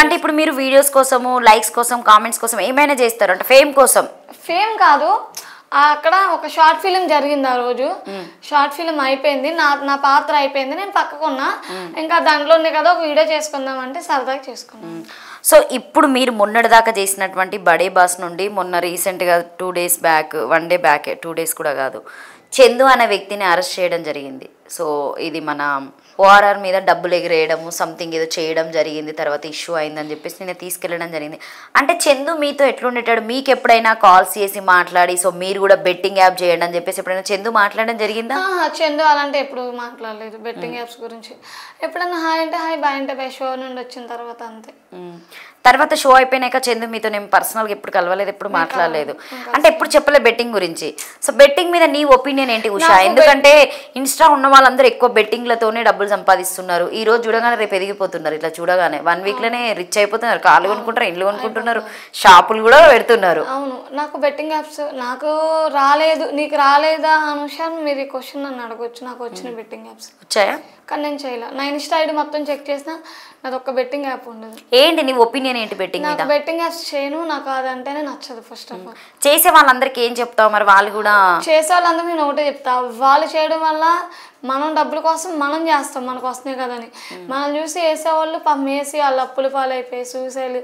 అంటే ఇప్పుడు మీరు వీడియోస్ కోసము, లైక్స్ కోసం, కామెంట్స్ కోసం ఏమైనా చేస్తారు అంటే ఫేమ్ కోసం? ఫేమ్ కాదు, అక్కడ ఒక షార్ట్ ఫిలిం జరిగింది. ఆ రోజు షార్ట్ ఫిలిం అయిపోయింది, నా పాత్ర అయిపోయింది, నేను పక్కకున్నా, ఇంకా దాంట్లో ఉంది కదా ఒక వీడియో చేసుకుందాం అంటే సరదాగా చేసుకున్నాం. సో ఇప్పుడు మీరు మొన్నటిదాకా చేసినటువంటి బడే బాస్ నుండి మొన్న రీసెంట్గా 2 days back, 1 day back, 2 days కూడా కాదు, చందు అనే వ్యక్తిని అరెస్ట్ చేయడం జరిగింది. సో ఇది మన ఓఆర్ఆర్ మీద డబ్బులు ఎగిరేయడము సంథింగ్ ఏదో చేయడం జరిగింది, తర్వాత ఇష్యూ అయిందని చెప్పేసి నేను తీసుకెళ్ళడం జరిగింది. అంటే చందు మీతో ఎట్లుండేటాడు? మీకు ఎప్పుడైనా కాల్స్ చేసి మాట్లాడి సో మీరు కూడా బెట్టింగ్ యాప్ చేయండి అని చెప్పేసి ఎప్పుడైనా చందు మాట్లాడడం జరిగిందా? చందు అలాంటి ఎప్పుడు మాట్లాడలేదు బెట్టింగ్ యాప్స్ గురించి. ఎప్పుడైనా హాయ్ అంటే హాయ్, బాయ్ అంటే బాయ్, షో నుండి వచ్చిన తర్వాత అంతే. తర్వాత షో అయిపోయినాక చందు మీతో నేను పర్సనల్గా ఎప్పుడు కలవలేదు, ఎప్పుడు మాట్లాడలేదు, అంటే ఎప్పుడు చెప్పలేదు బెట్టింగ్ గురించి. సో బెట్టింగ్ మీద నీ ఒపీనియన్ ఏంటి ఉషా? ఎందుకంటే ఇన్స్టా ఉన్న వాళ్ళందరూ ఎక్కువ బెట్టింగ్లతోనే డబ్బులు సంపాదిస్తున్నారు. ఈ రోజు చూడగానే రేపు ఎదిగిపోతున్నారు, ఇట్లా చూడగానే 1 weekలోనే రిచ్ అయిపోతున్నారు, కాళ్ళు కొనుక్కుంటారు, ఇండ్లు కొనుక్కుంటున్నారు, షాపులు కూడా పెడుతున్నారు. అవును, నాకు బెట్టింగ్ యాప్స్ నాకు రాలేదు. నీకు రాలేదా అనుషా? మీరు ఈ క్వశ్చన్ నన్ను అడగొచ్చు. నాకు వచ్చిన బెట్టింగ్ యాప్స్ వచ్చాయా? కానీ నేను చేయలే. నా ఇన్స్టా ఐడి మొత్తం చెక్ చేసినా నాది ఒక్క బెట్టింగ్ యాప్ ఉండదు. ఏంటి నీ ఒపీనియన్ ఏంటి బెట్టింగ్ మీద? బెట్టింగ్ యాప్స్ చేయను, నాకు అదంటేనే నచ్చదు. ఫస్ట్ ఆఫ్ ఆల్ చేసే వాళ్ళందరికీ ఏం చెప్తావు మరి? వాళ్ళు కూడా చేసే వాళ్ళందరూ నేను ఒకటే చెప్తా, వాళ్ళు చేయడం వల్ల మనం డబ్బుల కోసం మనం చేస్తాం, మనకు వస్తున్నాయి కదని. మనం చూసి వేసేవాళ్ళు పాపం వేసి వాళ్ళు అప్పుల పాలైపోయి సూసైడ్,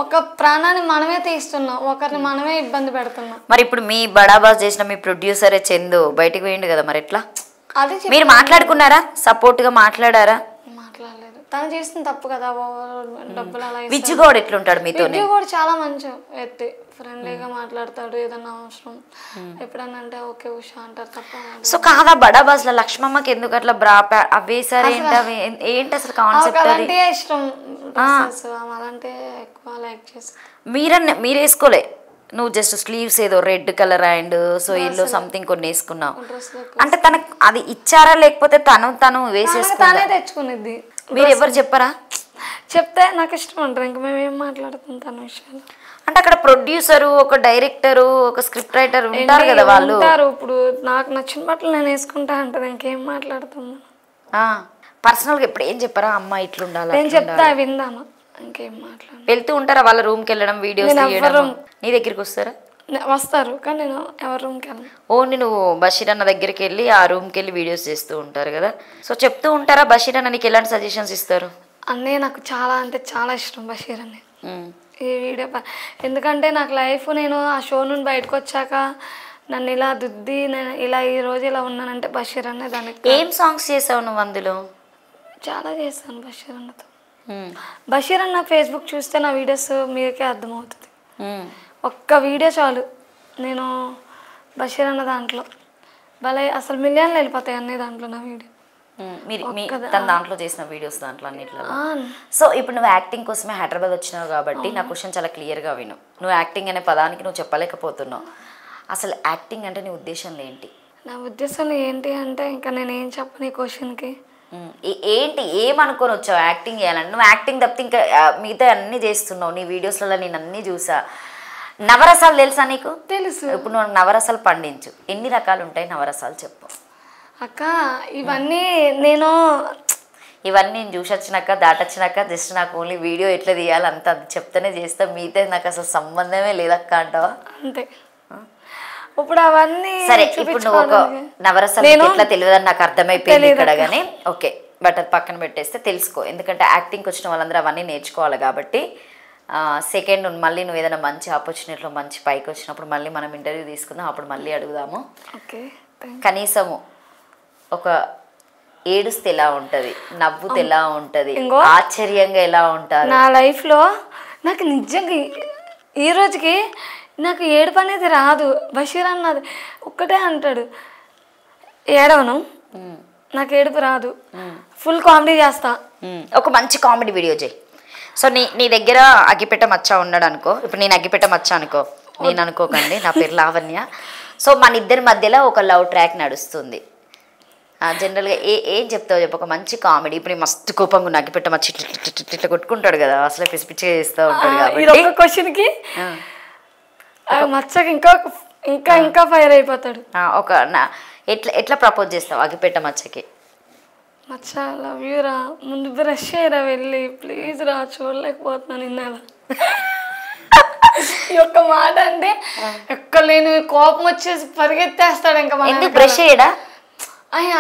ఒక ప్రాణాన్ని మనమే తీస్తున్నాం, ఒకరిని మనమే ఇబ్బంది పెడుతున్నాం. మరి ఇప్పుడు మీ బడాబాస్ చేసిన మీ ప్రొడ్యూసరే చందు బయటికి పోయిండు కదా, మరి ఎట్లా? అది మీరు మాట్లాడుకున్నారా? సపోర్ట్గా మాట్లాడారా? మాట్లాడలేదు, తను చేసిన తప్పు కదా. డబ్బులు అలా విజ్జుగౌడ్ ఎట్లుంటాడు మీతో? విజ్జుగౌడ్ చాలా మంచి వ్యక్తి, ఫ్రెండ్లీగా మాట్లాడతాడు, ఏదన్నా అవసరం ఎప్పుడన్నా అంటే ఓకే ఉషా అంటారు తప్ప. సో కాదా బడాబాస్ లో లక్ష్మమ్మకి ఎందుకు అట్లా బ్రా అవే సరే ఏంటి అసలు కాన్సెప్ట్? అలాంటి ఇష్టం, అలాంటి ఎక్కువ లైక్ చేసి. మీరు వేసుకోలే, నువ్వు జస్ట్ స్లీవ్స్ ఏదో red colour and so yellow something కొన్ని వేసుకున్నావు. అంటే తనకు అది ఇచ్చారా లేకపోతే తను వేసేసుకున్నా తెచ్చుకునేది? మీరు ఎవరు చెప్పరా? చెప్తే నాకు ఇష్టం అంటారు, ఇంకా మేము ఏం మాట్లాడుతాం తన విషయాలు. అంటే అక్కడ ప్రొడ్యూసరు, ఒక డైరెక్టరు, ఒక స్క్రిప్ట్ రైటర్ ఉంటారు కదా, వాళ్ళు ఇప్పుడు నాకు నచ్చిన బట్టలు నేను వేసుకుంటా అంటారు, ఇంకేం మాట్లాడుతున్నా? పర్సనల్గా ఇప్పుడు ఏం చెప్పారా? అమ్మ ఇట్లుండాలి నేను చెప్తా, విందామా? ఇంకేం మాట్లాడు. వెళ్తూ ఉంటారా వాళ్ళ రూమ్కి వెళ్ళడం, వీడియోస్ తీయడం? నీ దగ్గరికి వస్తారా? వస్తారు, కానీ నేను ఎవరి రూమ్కి వెళ్ళను. ఓన్లీ నువ్వు బషీర్ అన్న దగ్గరికి వెళ్ళి ఆ రూమ్కి వెళ్ళి వీడియోస్ చేస్తూ ఉంటారు కదా, సో చెప్తూ ఉంటారా? బషీర్ అన్న నీకు ఎలాంటి సజెషన్స్ ఇస్తారు? అన్నయ్య నాకు చాలా అంటే చాలా ఇష్టం బషీర్ అన్నయ్య. ఈ వీడియో ఎందుకంటే నాకు లైఫ్, నేను ఆ షో నుండి బయటకు వచ్చాక నన్ను ఇలా దుద్ది నేను ఇలా ఈ రోజు ఇలా ఉన్నానంటే బషీర్ అన్నయ్య. దానికి ఏం సాంగ్స్ చేసావు నువ్వు అందులో? చాలా చేశాను బషీర్ అన్నతో. బషీర్ అన్న ఫేస్బుక్ చూస్తే నా వీడియోస్ మీకే అర్థమవుతుంది. ఒక్క వీడియో చాలు, నేను బషీర్ అన్న దాంట్లో భలే అసలు మిలియన్లు వెళ్ళిపోతాయి అన్నీ దాంట్లో నా వీడియో. తన దాంట్లో చేసిన వీడియోస్ దాంట్లో అన్నిట్లో. సో ఇప్పుడు నువ్వు యాక్టింగ్ కోసమే హైదరాబాద్ వచ్చినావు కాబట్టి నా క్వశ్చన్ చాలా క్లియర్గా విను. నువ్వు యాక్టింగ్ అనే పదానికి నువ్వు చెప్పలేకపోతున్నావు. అసలు యాక్టింగ్ అంటే నీ ఉద్దేశంలో ఏంటి? నా ఉద్దేశంలో ఏంటి అంటే ఇంకా నేను ఏం చెప్పను ఈ క్వశ్చన్కి. ఏంటి ఏమనుకొని వచ్చావు యాక్టింగ్ చేయాలని? నువ్వు యాక్టింగ్ తప్పితే ఇంకా మిగతా అన్నీ చేస్తున్నావు, నీ వీడియోస్లలో నేను అన్నీ చూసా. నవరసాలు తెలుసా నీకు? తెలుసు. ఇప్పుడు నువ్వు నవరసాలు పండించు. ఎన్ని రకాలు ఉంటాయి నవరసాలు చెప్పు. అక్క ఇవన్నీ నేను చూసి వచ్చినాక దాటొచ్చినాక జస్ట్ నాకు ఓన్లీ వీడియో ఎట్లా తీయాలి అంత అది చెప్తేనే చేస్తా, మిగతా నాకు అసలు సంబంధమే లేదక్క అంటావా? అంతే. ఇప్పుడు అవన్నీ సరే ఇప్పుడు నువ్వు ఒక నవరసాలు ఎట్లా తెలియదని నాకు అర్థమైపోయింది ఇక్కడ, కానీ ఓకే బట్ అది పక్కన పెట్టేస్తే తెలుసుకో. ఎందుకంటే యాక్టింగ్కి వచ్చిన వాళ్ళందరూ అవన్నీ నేర్చుకోవాలి కాబట్టి సెకండ్ మళ్ళీ నువ్వు ఏదైనా మంచి ఆపర్చునిటీలో మంచి పైకి వచ్చినప్పుడు మళ్ళీ మనం ఇంటర్వ్యూ తీసుకుందాం, అప్పుడు మళ్ళీ అడుగుదాము. కనీసము ఒక ఏడుస్తే ఎలా ఉంటుంది, నవ్వుతే ఎలా ఉంటుంది, ఆశ్చర్యంగా ఎలా ఉంటారు. నా లైఫ్లో నాకు నిజంగా ఈ రోజుకి నాకు ఏడుపు అనేది రాదు. బషీర్ అన్నది ఒక్కటే అంటాడు, ఏడవను, నాకు ఏడుపు రాదు, ఫుల్ కామెడీ చేస్తా. ఒక మంచి కామెడీ వీడియో చేయి. సో నీ దగ్గర అగ్గిపెట్ట మచ్చ ఉన్నాడు అనుకో, ఇప్పుడు నేను అగ్గిపెట్ట మచ్చ అనుకో, నేను అనుకోకండి, నా పేరు లావణ్య. సో మన ఇద్దరి మధ్యలో ఒక లవ్ ట్రాక్ నడుస్తుంది. జనరల్గా ఏం చెప్తావు చెప్పు, ఒక మంచి కామెడీ. ఇప్పుడు మస్తు కోపంగా ఉన్న అగ్గిపెట్ట మచ్చ ఇట్లా కొట్టుకుంటాడు కదా, అసలు పిచ్చి పిచ్చిగా చేస్తూ ఉంటాడు కాబట్టి క్వశ్చన్కి మచ్చకి ఇంకా ఇంకా ఫైర్ అయిపోతాడు. ఒక ఎట్లా ప్రపోజ్ చేస్తావు అగ్గిపెట్ట మచ్చకి? మచ్చ లవ్ యూ రా, ముందు బ్రష్ చేయరా వెళ్ళి, ప్లీజ్ రా, చూడలేకపోతున్నాను నిన్న. ఈ ఒక్క మాట అంటే ఎక్కలేని కోపం వచ్చేసి పరిగెత్తేస్తాడు. ఇంకా బ్రష్ చేయడా?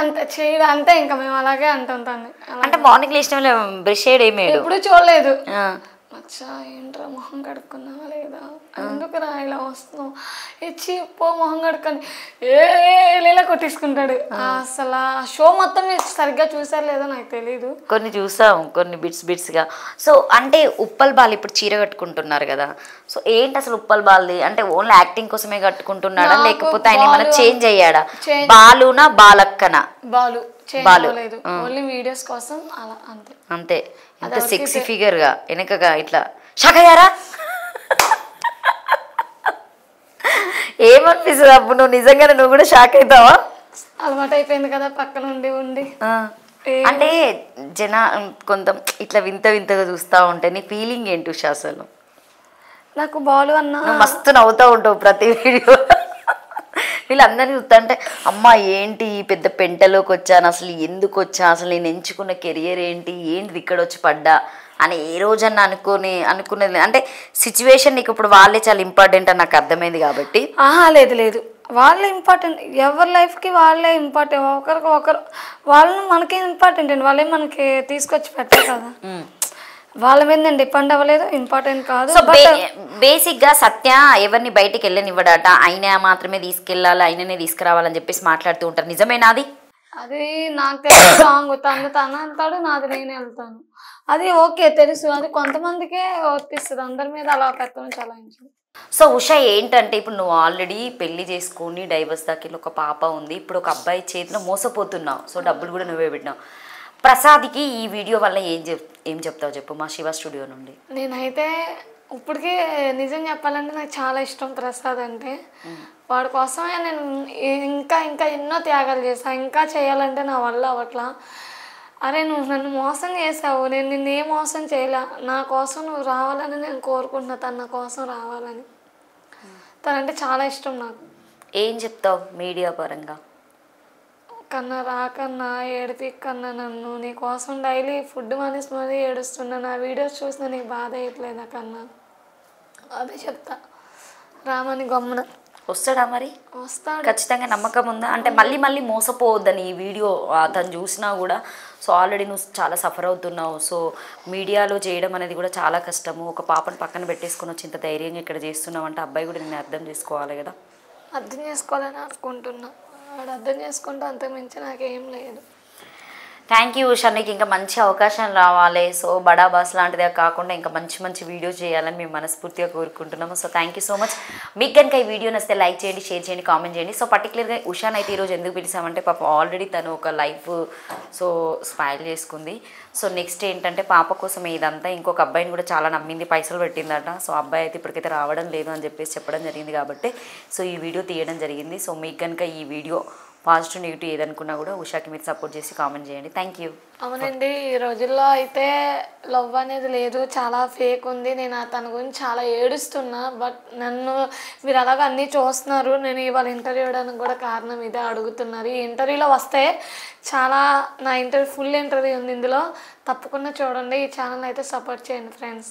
అంత చేయడు అంతే, ఇంకా మేము అలాగే అంటుంటాను. అంటే మార్నింగ్ లేచిన బ్రష్ చేయడం ఏమి ఎప్పుడు చూడలేదు. మచ్చా ఏంట్రా మొహం కడుక్కున్నావా లేదా, ఎందుకు రా ఇలా వస్తున్నావు, ఇచ్చి పో మొహం కడుక్కొని ఇలా కొట్టేసుకుంటాడు. అసలు ఆ షో మొత్తం మీరు సరిగ్గా చూసారు లేదో నాకు తెలీదు, కొన్ని చూసాం, కొన్ని బిట్స్గా. సో అంటే ఉప్పల్ బాల్ ఇప్పుడు చీర కట్టుకుంటున్నారు కదా, సో ఏంటి అసలు ఉప్పల్ బాల్ది అంటే ఓన్లీ యాక్టింగ్ కోసమే కట్టుకుంటున్నాడా లేకపోతే ఆయన ఏమైనా చేంజ్ అయ్యాడా? బాలునా బాలక్కనా? బాలు చేయలేదు, ఓన్లీ వీడియోస్ కోసం అలా అంతే. అంతే. ఇంత సెక్సీ ఫిగర్ గా వెనకగా ఇట్లా షాక్ అయ్యారా? ఏమనిపిస్తుంది అప్పుడు నువ్వు నిజంగానే నువ్వు కూడా షాక్ అవుతావా? అలవాటు అయిపోయింది కదా పక్కన ఉండి. అంటే కొంత ఇట్లా వింతగా చూస్తూ ఉంటే నీ ఫీలింగ్ ఏంటి ఉషా? అసలు నాకు బాలు అన్న మస్తు నవ్వుతూ ఉంటావు ప్రతి వీడియో. వీళ్ళందరినీ చూస్తా అంటే అమ్మ ఏంటి పెద్ద పెంటలోకి వచ్చాను, అసలు ఎందుకు వచ్చా, అసలు నేను ఎంచుకున్న కెరియర్ ఏంటి ఇక్కడ వచ్చి పడ్డా అని ఏ రోజన్నా అనుకునేది అంటే సిచ్యువేషన్ నీకు ఇప్పుడు వాళ్ళే చాలా ఇంపార్టెంట్ అని నాకు అర్థమైంది కాబట్టి. లేదు వాళ్ళే ఇంపార్టెంట్, ఎవరి లైఫ్కి వాళ్ళే ఇంపార్టెంట్, ఒకరు వాళ్ళని మనకే ఇంపార్టెంట్ అండి, వాళ్ళే మనకి తీసుకొచ్చి పెట్టారు కదా, వాళ్ళ మీద నేను డిపెండ్ అవ్వలేదు, ఇంపార్టెంట్ కాదు. సో బేసిక్గా సత్య ఎవరిని బయటికి వెళ్ళనివ్వడట, ఆయన మాత్రమే తీసుకెళ్ళాలి, ఆయననే తీసుకురావాలని చెప్పేసి మాట్లాడుతూ ఉంటారు, నిజమేనా? అది నాకు తెలుసు. సాంగ్ తను వెళ్తాడు, నాది నేను వెళ్తాను, అది ఓకే తెలుసు. అది కొంతమందికే వర్తిస్తుంది, అందరి మీద అలా పెట్టడం చాలా ఇంట్లో. సో ఉషా ఏంటంటే ఇప్పుడు నువ్వు ఆల్రెడీ పెళ్లి చేసుకొని డైవర్స్ దాకా ఒక పాప ఉంది, ఇప్పుడు ఒక అబ్బాయి చేతిలో మోసపోతున్నావు, సో డబ్బులు కూడా నువ్వే పెట్టినావు. ప్రసాద్కి ఈ వీడియో వల్ల ఏం చెప్తావు చెప్పు మా శివ స్టూడియో నుండి? నేనైతే ఇప్పటికీ నిజం చెప్పాలంటే నాకు చాలా ఇష్టం ప్రసాద్ అంటే. వాడి కోసమే నేను ఇంకా ఎన్నో త్యాగాలు చేశాను, ఇంకా చేయాలంటే నా వల్ల అవట్లా. అరే నువ్వు నన్ను మోసం చేసావు, నేను నిన్నే మోసం చేయలే, నా కోసం నువ్వు రావాలని నేను కోరుకుంటున్నా, తన నా కోసం రావాలని. తనంటే చాలా ఇష్టం నాకు. ఏం చెప్తావు మీడియా పరంగా? కన్నా రాకన్నా ఏడిపిక్కన్నా నన్ను, నీ కోసం డైలీ ఫుడ్ మానేసి మరీ ఏడుస్తున్నా, నా వీడియోస్ చూసినా నీకు బాధ అయ్యట్లేదా కన్నా, అదే చెప్తా. రామని గమ్మున వస్తాడా మరి? వస్తాడు ఖచ్చితంగా. నమ్మకం ఉందా? అంటే మళ్ళీ మోసపోవద్దని ఈ వీడియో అతను చూసినా కూడా. సో ఆల్రెడీ నువ్వు చాలా సఫర్ అవుతున్నావు, సో మీడియాలో చేయడం అనేది కూడా చాలా కష్టము. ఒక పాపను పక్కన పెట్టేసుకొని వచ్చి ఇంత ధైర్యంగా ఇక్కడ చేస్తున్నావు అంటే అబ్బాయి కూడా నేను అర్థం చేసుకోవాలి కదా. అర్థం చేసుకోవాలని అనుకుంటున్నా, వాడు అర్థం చేసుకుంటే అంతకుమించి నాకేం లేదు. థ్యాంక్ యూ ఉషా, నీకు ఇంకా మంచి అవకాశం రావాలి. సో బడా బాస్ లాంటిదే కాకుండా ఇంకా మంచి వీడియోస్ చేయాలని మేము మనస్ఫూర్తిగా కోరుకుంటున్నాము. So thank you so much. మీకు కనుక ఈ వీడియో నచ్చితే లైక్ చేయండి, షేర్ చేయండి, కామెంట్ చేయండి. సో పర్టికులర్గా ఉషాని అయితే ఈరోజు ఎందుకు పిలిచామంటే పాప ఆల్రెడీ తను ఒక లైఫ్ స్పాయిల్ చేసుకుంది. సో నెక్స్ట్ ఏంటంటే పాప కోసం ఇదంతా ఇంకొక అబ్బాయిని కూడా చాలా నమ్మింది, పైసలు పెట్టిందట. సో అబ్బాయి అయితే ఇప్పటికైతే రావడం లేదు అని చెప్పేసి చెప్పడం జరిగింది కాబట్టి సో ఈ వీడియో తీయడం జరిగింది. సో మీకు కనుక ఈ వీడియో పాజిటివ్ నెగిటివ్ ఏదనుకున్నా కూడా ఉషాకి మీరు సపోర్ట్ చేసి కామెంట్ చేయండి. Thank you. అవునండి, ఈ రోజుల్లో అయితే లవ్ అనేది లేదు, చాలా ఫేక్ ఉంది. నేను తన గురించి చాలా ఏడుస్తున్నా. బట్ నన్ను మీరు అలాగ అన్నీ చూస్తున్నారు. నేను ఇవాళ ఇంటర్వ్యూ ఇవ్వడానికి కూడా కారణం ఇదే, అడుగుతున్నారు. ఈ ఇంటర్వ్యూలో వస్తే చాలా, నా ఇంటర్వ్యూ ఫుల్ ఇంటర్వ్యూ ఉంది ఇందులో, తప్పకుండా చూడండి. ఈ ఛానల్ అయితే సపోర్ట్ చేయండి ఫ్రెండ్స్.